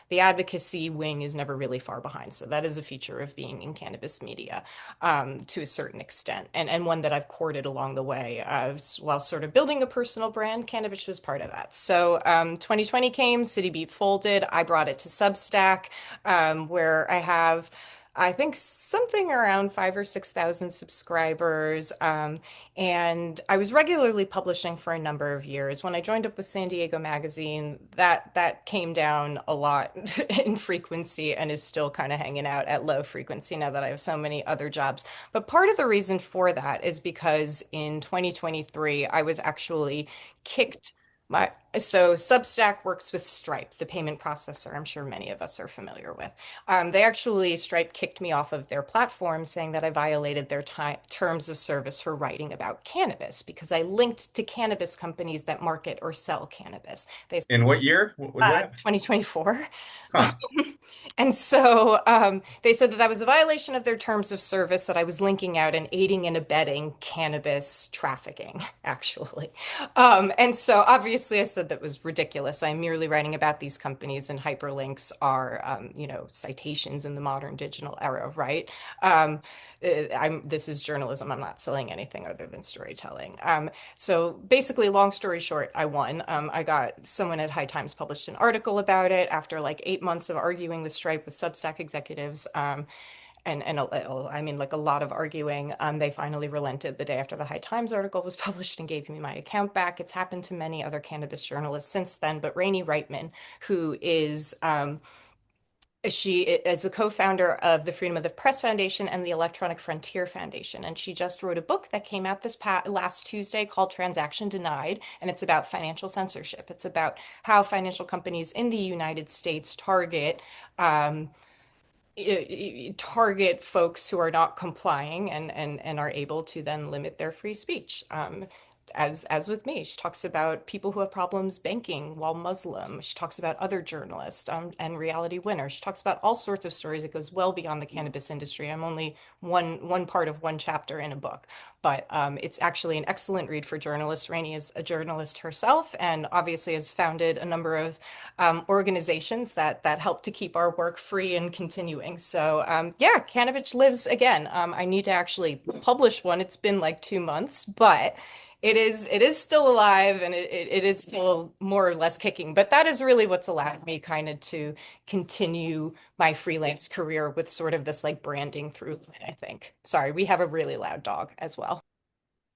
The advocacy wing is never really far behind. So that is a feature of being in cannabis media to a certain extent, and one that I've courted along the way while sort of building a personal brand. Cannabis was part of that. So 2020 came, City Beat folded. I brought it to Substack, where I have I think something around 5 or 6 thousand subscribers. And I was regularly publishing for a number of years. When I joined up with San Diego Magazine, that came down a lot in frequency and is still kind of hanging out at low frequency now that I have so many other jobs. But part of the reason for that is because in 2023, I was actually kicked my so Substack works with Stripe, the payment processor I'm sure many of us are familiar with. They actually, Stripe kicked me off of their platform saying that I violated their terms of service for writing about cannabis because I linked to cannabis companies that market or sell cannabis. They In what year? What was that? 2024. Huh. And so they said that that was a violation of their terms of service, that I was linking out and aiding and abetting cannabis trafficking, actually. And so obviously I said that was ridiculous. I'm merely writing about these companies, and hyperlinks are, citations in the modern digital era, right? This is journalism. I'm not selling anything other than storytelling. So basically, long story short, I won. I got someone at High Times published an article about it after like 8 months of arguing with Stripe with Substack executives. I mean, like a lot of arguing. They finally relented the day after the High Times article was published and gave me my account back. It's happened to many other cannabis journalists since then, but Rainey Reitman, who is she is a co-founder of the Freedom of the Press Foundation and the Electronic Frontier Foundation, and she just wrote a book that came out this last Tuesday called Transaction Denied, and it's about financial censorship. It's about how financial companies in the United States um, target folks who are not complying, and are able to then limit their free speech. As with me, she talks about people who have problems banking while Muslim. She talks about other journalists, and reality winners. She talks about all sorts of stories. It goes well beyond the cannabis industry. I'm only one part of one chapter in a book, but it's actually an excellent read for journalists. Rainey is a journalist herself, and obviously has founded a number of organizations that help to keep our work free and continuing. So yeah, Cannabis lives again. I need to actually publish one. It's been like 2 months, but it is still alive, and it is still more or less kicking. But that is really what's allowed me kind of to continue my freelance career with sort of this like branding through line, I think. Sorry, we have a really loud dog as well.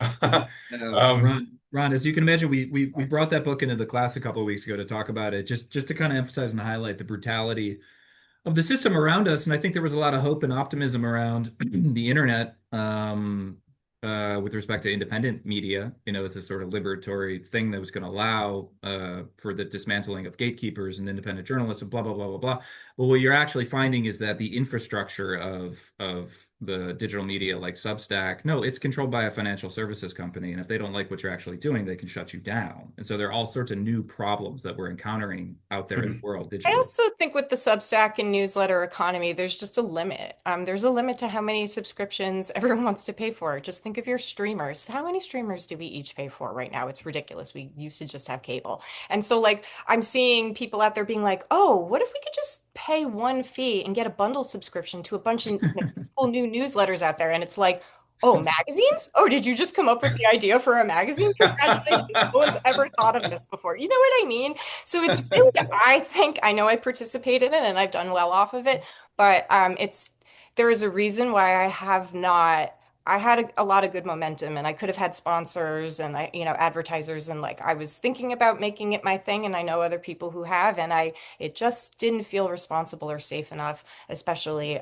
Um, Ron, as you can imagine, we brought that book into the class a couple of weeks ago to talk about it, just to kind of emphasize and highlight the brutality of the system around us. And I think there was a lot of hope and optimism around the internet, with respect to independent media, as a sort of liberatory thing that was going to allow for the dismantling of gatekeepers and independent journalists and blah, blah, blah, blah, blah. But what you're actually finding is that the infrastructure of the digital media like Substack, no, it's controlled by a financial services company. And if they don't like what you're actually doing, they can shut you down. And so there are all sorts of new problems that we're encountering out there in the world I digitally. also think with the Substack and newsletter economy, there's just a limit. There's a limit to how many subscriptions everyone wants to pay for. Just think of your streamers. How many streamers do we each pay for right now? It's ridiculous. We used to just have cable. And so, like, I'm seeing people out there being like, oh, what if we could just pay one fee and get a bundle subscription to a bunch of cool new newsletters out there? And it's like, oh, magazines? Oh, did you just come up with the idea for a magazine? Congratulations. No one's ever thought of this before. You know what I mean? So it's really, I think, I know I participated in it and I've done well off of it, but there is a reason why I have not. I had a lot of good momentum, and I could have had sponsors and advertisers, and like I was thinking about making it my thing, and I know other people who have, and it just didn't feel responsible or safe enough, especially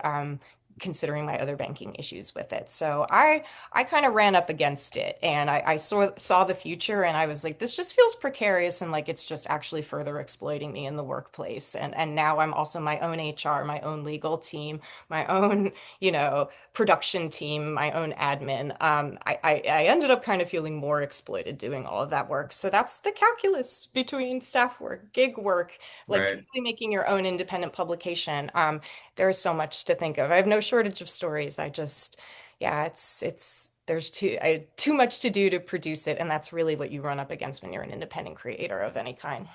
considering my other banking issues with it. So I kind of ran up against it, and I saw the future, and I was like, this just feels precarious, and like it's just actually further exploiting me in the workplace. And now I'm also my own HR, my own legal team, my own, production team, my own admin. I ended up kind of feeling more exploited doing all of that work. So that's the calculus between staff work, gig work, like right. truly making your own independent publication. There's so much to think of. I have no shortage of stories. Yeah, there's too much to do to produce it, and that's really what you run up against when you're an independent creator of any kind.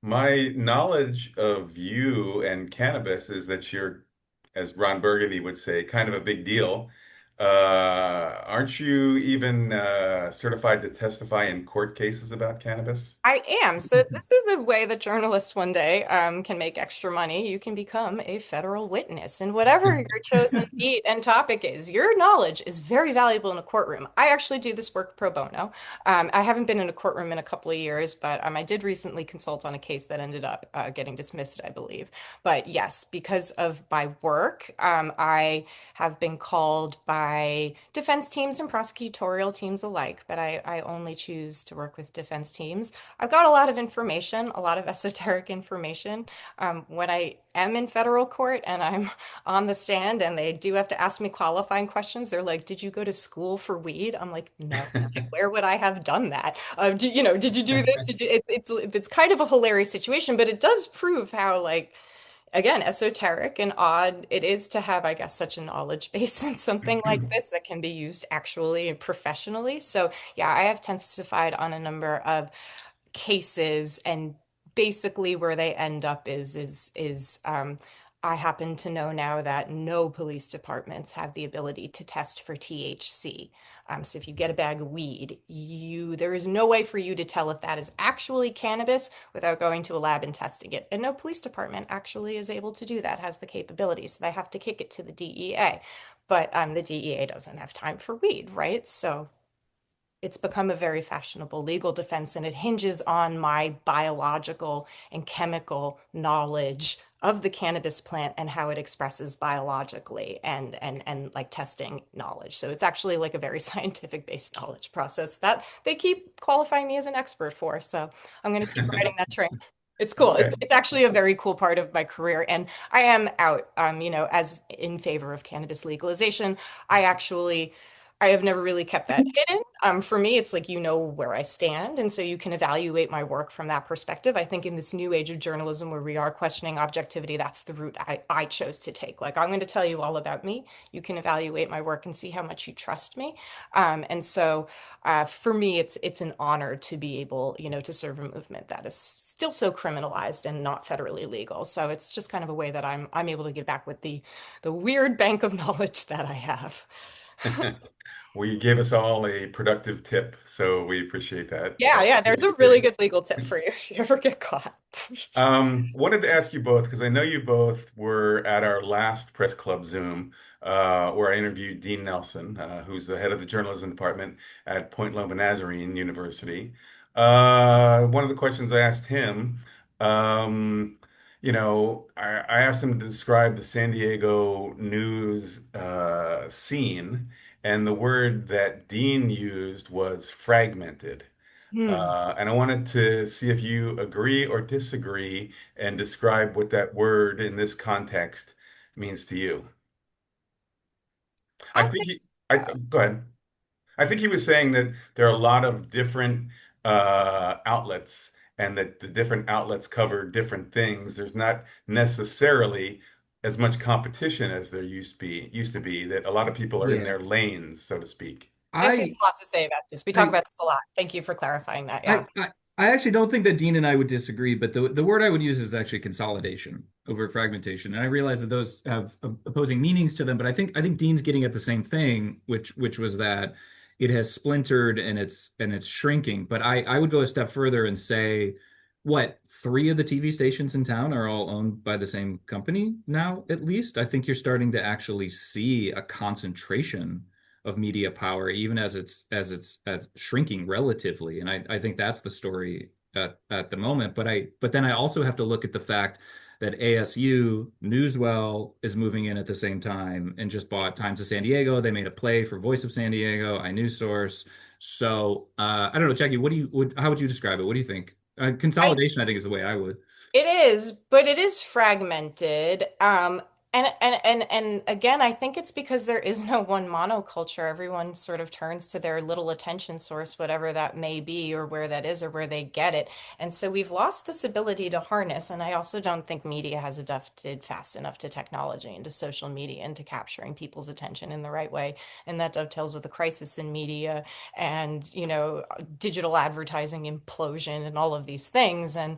My knowledge of you and cannabis is that you're, as Ron Burgundy would say, kind of a big deal. Aren't you even certified to testify in court cases about cannabis? I am. So this is a way that journalists one day can make extra money. You can become a federal witness, and whatever your chosen beat and topic is, your knowledge is very valuable in a courtroom. I actually do this work pro bono. I haven't been in a courtroom in a couple of years, but I did recently consult on a case that ended up getting dismissed, I believe. But yes, because of my work, I have been called by defense teams and prosecutorial teams alike, but I only choose to work with defense teams. I've got a lot of information, a lot of esoteric information. When I am in federal court and I'm on the stand and they do have to ask me qualifying questions, they're like, "Did you go to school for weed?" I'm like, "No." Like, where would I have done that? Did you do this? Did you? It's kind of a hilarious situation, but it does prove how like again, esoteric and odd it is to have, I guess, such a knowledge base in something like this that can be used actually and professionally. So, yeah, I have testified on a number of cases, and basically where they end up is I happen to know now that no police departments have the ability to test for THC. So if you get a bag of weed, you there is no way for you to tell if that is actually cannabis without going to a lab and testing it. And no police department actually is able to do that, has the capability. So they have to kick it to the DEA. But the DEA doesn't have time for weed, right? So it's become a very fashionable legal defense, and it hinges on my biological and chemical knowledge of the cannabis plant and how it expresses biologically and like testing knowledge. So it's actually like a very scientific based knowledge process that they keep qualifying me as an expert for. So I'm going to keep riding that train. It's cool. Okay. It's actually a very cool part of my career, and I am out, as in favor of cannabis legalization. I actually I have never really kept that hidden. For me, it's like you know where I stand, and so you can evaluate my work from that perspective. I think in this new age of journalism where we are questioning objectivity, that's the route I chose to take. Like, I'm going to tell you all about me. You can evaluate my work and see how much you trust me. And so, for me, it's an honor to be able, to serve a movement that is still so criminalized and not federally legal. So it's just kind of a way that I'm able to give back with the weird bank of knowledge that I have. Well, you gave us all a productive tip, so we appreciate that. Yeah, yeah, there's a really good legal tip for you if you ever get caught. Wanted to ask you both because I know you both were at our last press club Zoom, where I interviewed Dean Nelson, who's the head of the journalism department at Point Loma Nazarene University. One of the questions I asked him, um, I asked him to describe the San Diego news scene, and the word that Dean used was fragmented. Hmm. And I wanted to see if you agree or disagree and describe what that word in this context means to you. I I think think he, go ahead. I think he was saying that there are a lot of different outlets and that the different outlets cover different things. There's not necessarily as much competition as there used to be, that a lot of people are in Yeah. their lanes, so to speak. Jesse has I a lot to say about this. We talk I about this a lot. Thank you for clarifying that. Yeah. I, I I actually don't think that Dean and I would disagree, but the word I would use is actually consolidation over fragmentation. And I realize that those have opposing meanings to them, but I think Dean's getting at the same thing, which was that it has splintered and it's shrinking. But I would go a step further and say, what, three of the TV stations in town are all owned by the same company now, at least. I think you're starting to actually see a concentration of media power, even as shrinking relatively. And I think that's the story at the moment. But then I also have to look at the fact that ASU Newswell is moving in at the same time and just bought Times of San Diego. They made a play for Voice of San Diego, iNewsSource. So I don't know, Jackie, how would you describe it? What do you think? I Consolidation, I think, is the way I would. It is, but it is fragmented. And again, I think it's because there is no one monoculture. Everyone sort of turns to their little attention source, whatever that may be, or where that is, or where they get it. And so we've lost this ability to harness. And I also don't think media has adapted fast enough to technology and to social media and to capturing people's attention in the right way. And that dovetails with the crisis in media and, digital advertising implosion and all of these things. And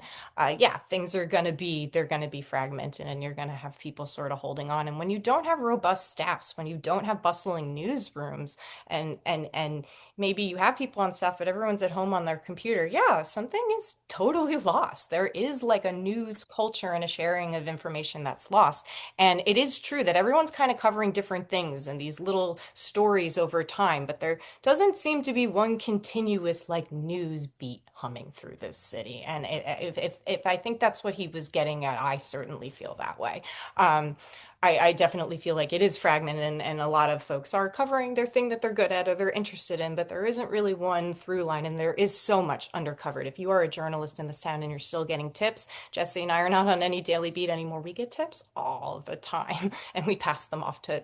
yeah, things are going to be they're going to be fragmented, and you're going to have people sort of holding on. And when you don't have robust staffs, when you don't have bustling newsrooms, and maybe you have people on staff, but everyone's at home on their computer, yeah, something is totally lost. There is like a news culture and a sharing of information that's lost. And it is true that everyone's kind of covering different things and these little stories over time, but there doesn't seem to be one continuous like news beat humming through this city. And if I think that's what he was getting at, I certainly feel that way. Um, I definitely feel like it is fragmented, and a lot of folks are covering their thing that they're good at or they're interested in, but there isn't really one through line, and there is so much undercovered. If you are a journalist in this town and you're still getting tips, Jesse and I are not on any daily beat anymore. We get tips all the time, and we pass them off to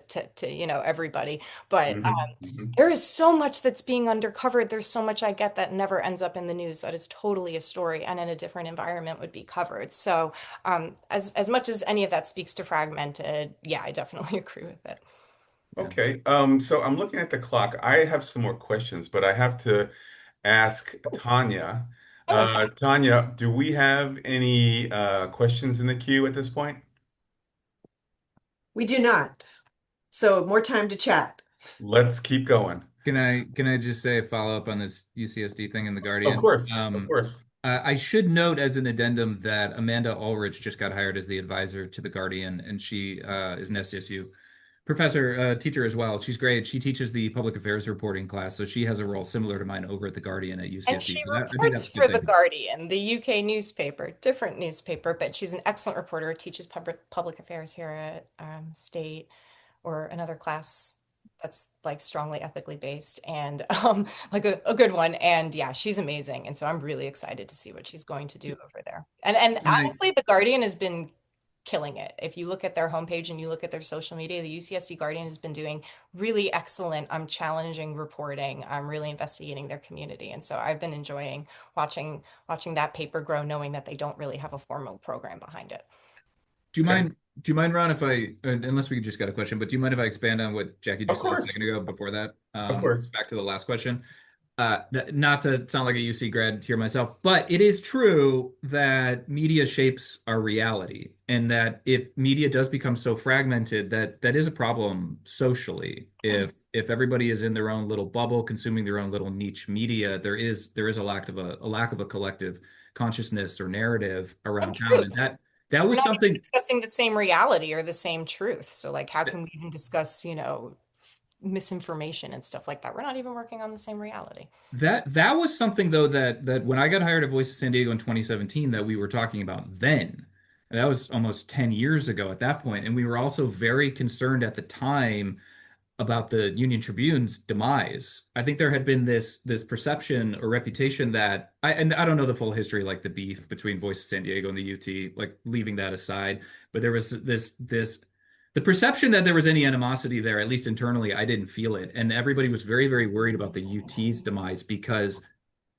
everybody. But Hmm. Hmm. there is so much that's being undercovered. There's so much I get that never ends up in the news that is totally a story and in a different environment would be covered. So, as much as any of that speaks to fragmented, yeah, I definitely agree with it. Yeah. Okay. So I'm looking at the clock. I have some more questions, but I have to ask Tanya. Oh, okay. Tanya, do we have any questions in the queue at this point? We do not. So more time to chat. Let's keep going. Can I just say a follow up on this UCSD thing in the Of Guardian? course, of course. I should note as an addendum that Amanda Ulrich just got hired as the advisor to the Guardian, and she is an SDSU professor, teacher as well. She's great. She teaches the public affairs reporting class, so she has a role similar to mine over at the Guardian at And UCSD. she So I think reports that's a good for The thing. Guardian, the UK newspaper, different newspaper, but she's an excellent reporter, teaches public affairs here at State or another class that's like strongly ethically based and like a good one. And yeah, she's amazing. And so I'm really excited to see what she's going to do over there. And And I honestly, The Guardian has been killing it. If you look at their homepage and you look at their social media, the UCSD Guardian has been doing really excellent, challenging reporting. I'm really investigating their community. And so I've been enjoying watching that paper grow, knowing that they don't really have a formal program behind it. Do you Okay. mind, Ron, if unless we just got a question, but do you mind if I expand on what Jackie Of just said a course. second ago before that? Of course. Back to the last question. Not to sound like a UC grad here myself, but it is true that media shapes our reality, and that if media does become so fragmented, that is a problem socially. If everybody is in their own little bubble, consuming their own little niche media, there is a lack of a collective consciousness or narrative And around town, and truth. that We're was not even something discussing the same reality or the same truth. So, like, how can we even discuss, misinformation and stuff like that? We're not even working on the same reality. that was something though that when I got hired at Voice of San Diego in 2017 that we were talking about then. And that was almost 10 years ago at that point, and we were also very concerned at the time about the Union Tribune's demise. I think there had been this perception or reputation that I don't know the full history, like the beef between Voice of San Diego and the UT, like leaving that aside, but there was this the perception that there was any animosity there, at least internally. I didn't feel it, and everybody was very, very worried about the UT's demise because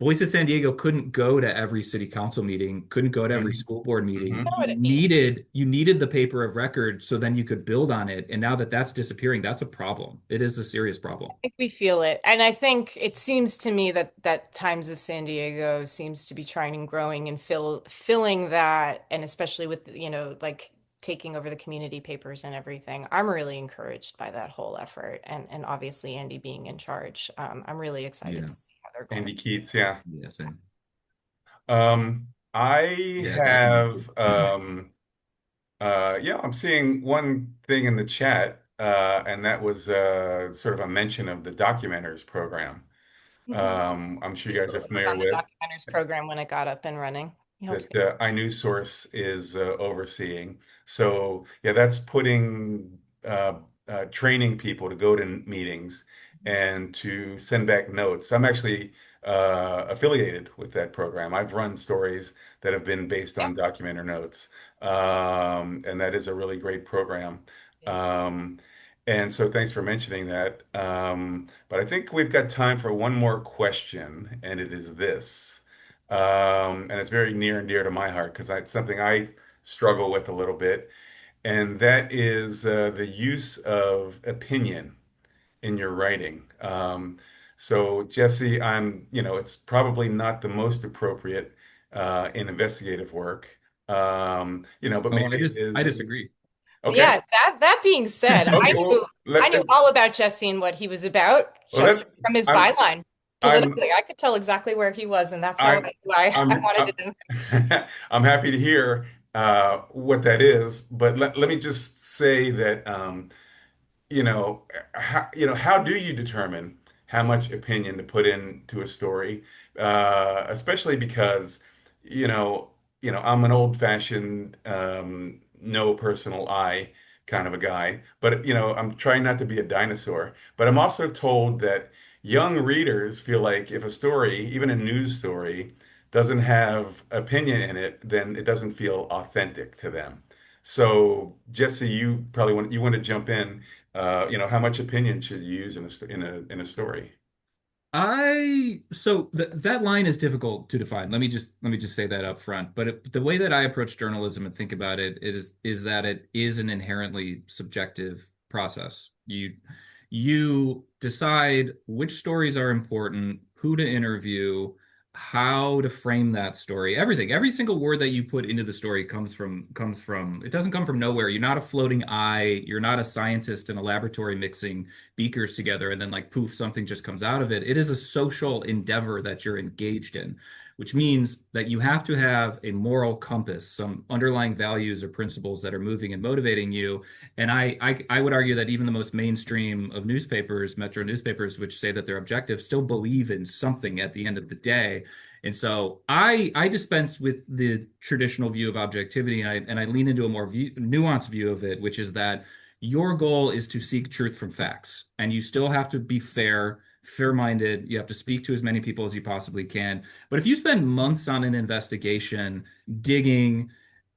Voice of San Diego couldn't go to every city council meeting, couldn't go to every Hmm. school board I meeting. know Hmm. what it means. You needed the paper of record so then you could build on it. And now that that's disappearing, that's a problem. It is a serious problem. I think we feel it. And I think it seems to me that Times of San Diego seems to be trying and growing and filling that, and especially with, like taking over the community papers and everything. I'm really encouraged by that whole effort. And obviously Andy being in charge. I'm really excited Yeah. to see how they're going. Andy Keats, yeah. Yeah, same. I Yeah, definitely. have yeah, I'm seeing one thing in the chat, and that was sort of a mention of the documenters program. Mhm. I'm sure We you guys are worked familiar on the with documenters program when it got up and running. He helped that me. iNewsSource is overseeing. So yeah, that's putting training people to go to meetings and to send back notes. I'm actually affiliated with that program. I've run stories that have been based Yeah, on documenter notes, and that is a really great program. it is. Um, and so thanks for mentioning that. But I think we've got time for one more question, and it is this. And it's very near and dear to my heart because it's something I struggle with a little bit, and that is the use of opinion in your writing. So, Jesse, it's probably not the most appropriate in investigative work, but Oh, maybe it I is. disagree. Okay. Yeah, that being said, Okay. I knew all about Jesse and what he was about Well, just let's. from his I'm. byline. I'm. Politically, I could tell exactly where he was, and that's how I'm. I I'm. wanted to know. I'm happy to hear what that is. But let me just say that how do you determine how much opinion to put into a story? Especially because, you know, I'm an old-fashioned, no personal I kind of a guy, but I'm trying not to be a dinosaur. But I'm also told that young readers feel like if a story, even a news story, doesn't have opinion in it, then it doesn't feel authentic to them. So, Jesse, you probably want to jump in. How much opinion should you use in a story? That line is difficult to define. Let me just say that up front. But the way that I approach journalism and think about it is that it is an inherently subjective process. You decide which stories are important, who to interview, how to frame that story. Everything, every single word that you put into the story comes from it doesn't come from nowhere. You're not a floating eye, you're not a scientist in a laboratory mixing beakers together and then like poof, something just comes out of it. It is a social endeavor that you're engaged in, which means that you have to have a moral compass, some underlying values or principles that are moving and motivating you. And I would argue that even the most mainstream of newspapers, metro newspapers, which say that they're objective, still believe in something at the end of the day. And so I dispense with the traditional view of objectivity, and I lean into a more nuanced view of it, which is that your goal is to seek truth from facts, and you still have to be fair-minded. You have to speak to as many people as you possibly can. But if you spend months on an investigation, digging,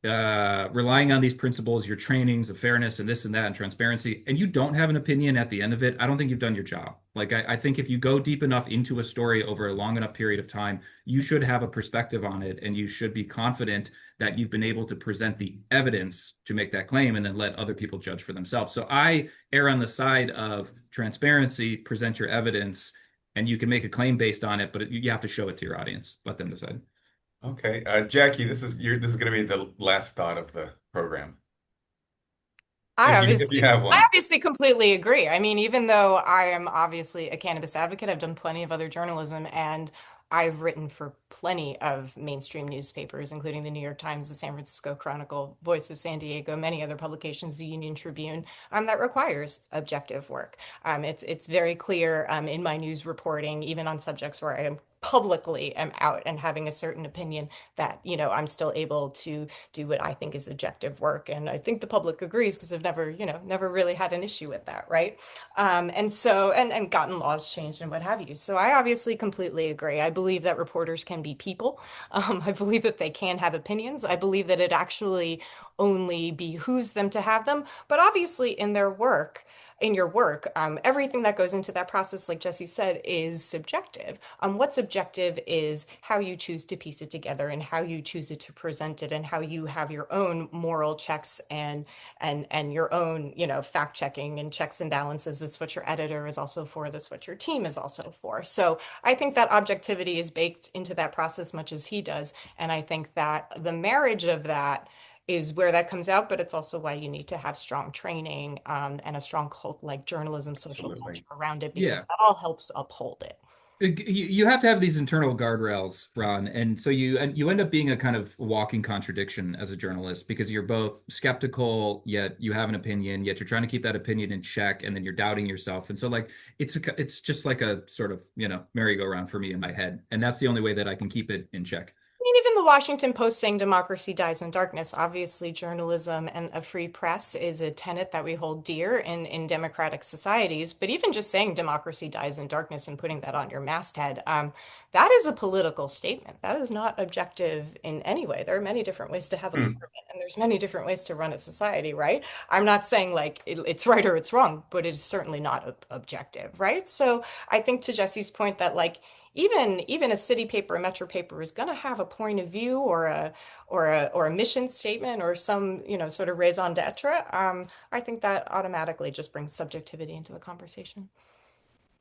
relying on these principles, your trainings of fairness and this and that and transparency, and you don't have an opinion at the end of it, I don't think you've done your job. Like I think if you go deep enough into a story over a long enough period of time, you should have a perspective on it, and you should be confident that you've been able to present the evidence to make that claim and then let other people judge for themselves. So I err on the side of transparency, present your evidence, and you can make a claim based on it, but you have to show it to your audience, let them decide. Okay, Jackie, this is going to be the last thought of the program, I if you obviously, have I one. obviously completely agree. I mean, even though I am obviously a cannabis advocate, I've done plenty of other journalism and I've written for plenty of mainstream newspapers, including the New York Times, the San Francisco Chronicle, Voice of San Diego, many other publications, the Union Tribune, that requires objective work. It's very clear in my news reporting, even on subjects where I am publicly am out and having a certain opinion that, I'm still able to do what I think is objective work. And I think the public agrees because I've never, never really had an issue with that, right? And gotten laws changed and what have you. So I obviously completely agree. I believe that reporters can be people. I believe that they can have opinions. I believe that it actually only behooves them to have them. But obviously, in your work, everything that goes into that process, like Jesse said, is subjective. What's objective is how you choose to piece it together and how you choose it to present it and how you have your own moral checks and your own, fact checking and checks and balances. That's what your editor is also for. That's what your team is also for. So I think that objectivity is baked into that process much as he does. And I think that the marriage of that is where that comes out, but it's also why you need to have strong training and a strong cult like journalism, social Absolutely. culture around it, because Yeah. that all helps uphold it. You have to have these internal guardrails, Ron, and so you end up being a kind of walking contradiction as a journalist because you're both skeptical, yet you have an opinion, yet you're trying to keep that opinion in check, and then you're doubting yourself. And so like it's just like a sort of, merry-go-round for me in my head, and that's the only way that I can keep it in check. I mean, even the Washington Post saying democracy dies in darkness. Obviously, journalism and a free press is a tenet that we hold dear in democratic societies. But even just saying democracy dies in darkness and putting that on your masthead, that is a political statement. That is not objective in any way. There are many different ways to have a Hmm. government, and there's many different ways to run a society, right? I'm not saying like it's right or it's wrong, but it's certainly not objective, right? So I think to Jesse's point that like even a city paper, a metro paper is going to have a point of view or a mission statement or some sort of raison d'etre. I think that automatically just brings subjectivity into the conversation.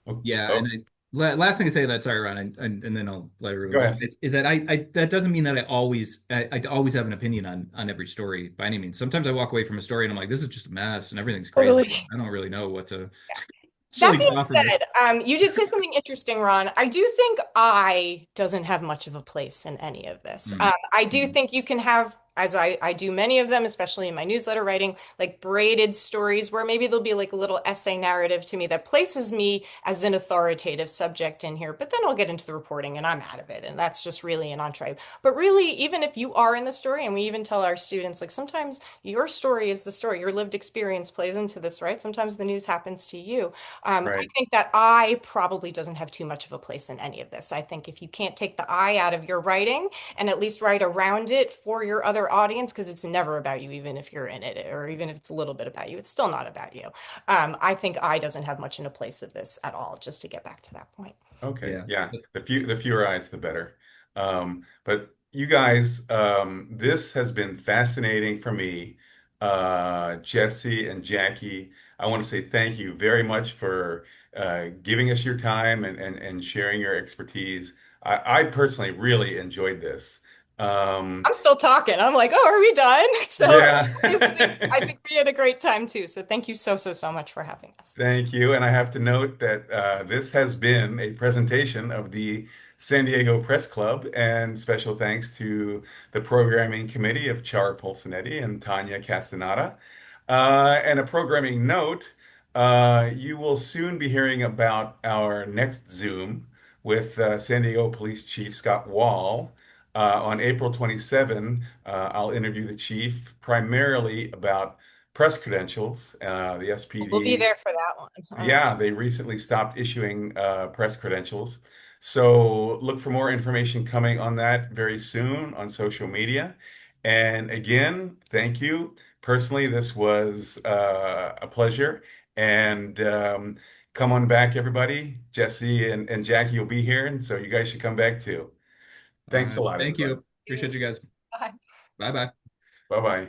Oh, Yeah, and oh, Last thing to say that, sorry, Ron, and then I'll let Go everyone go. ahead. Is that I that doesn't mean that I always have an opinion on every story by any means. Sometimes I walk away from a story and I'm like, this is just a mess and everything's crazy. Totally. I don't really know what to That really being draw from it. said, you did say something interesting, Ron. I do think I doesn't have much of a place in any of this. Mm. I do Mm. think you can have, as I do many of them, especially in my newsletter writing, like braided stories where maybe there'll be like a little essay narrative to me that places me as an authoritative subject in here, but then I'll get into the reporting and I'm out of it. And that's just really an entree. But really, even if you are in the story, and we even tell our students, like sometimes your story is the story, your lived experience plays into this, right? Sometimes the news happens to you. I Right. think that I probably doesn't have too much of a place in any of this. I think if you can't take the I out of your writing and at least write around it for your other audience, because it's never about you, even if you're in it, or even if it's a little bit about you, it's still not about you. I think I doesn't have much in a place of this at all, just to get back to that point. Okay. Yeah. Yeah. The fewer eyes, the better. But you guys, this has been fascinating for me. Jesse and Jackie, I want to say thank you very much for giving us your time and sharing your expertise. I personally really enjoyed this. Um, I'm still talking. I'm like, oh, are we done? So yeah. I think we had a great time too. So thank you so, so, so much for having us. Thank you. And I have to note that this has been a presentation of the San Diego Press Club, and special thanks to the programming committee of Char Polsonetti and Tanya Castaneda. And a programming note, you will soon be hearing about our next Zoom with San Diego Police Chief Scott Wall. On April 27, I'll interview the chief primarily about press credentials. The We'll be SPD, there for that one. yeah, they recently stopped issuing press credentials. So look for more information coming on that very soon on social media. And again, thank you. Personally, this was a pleasure. And come on back, everybody. Jesse and Jackie will be here, and so you guys should come back too. All Thanks a right. lot, Thank everybody. you. Appreciate you guys. Bye. Bye bye. Bye bye.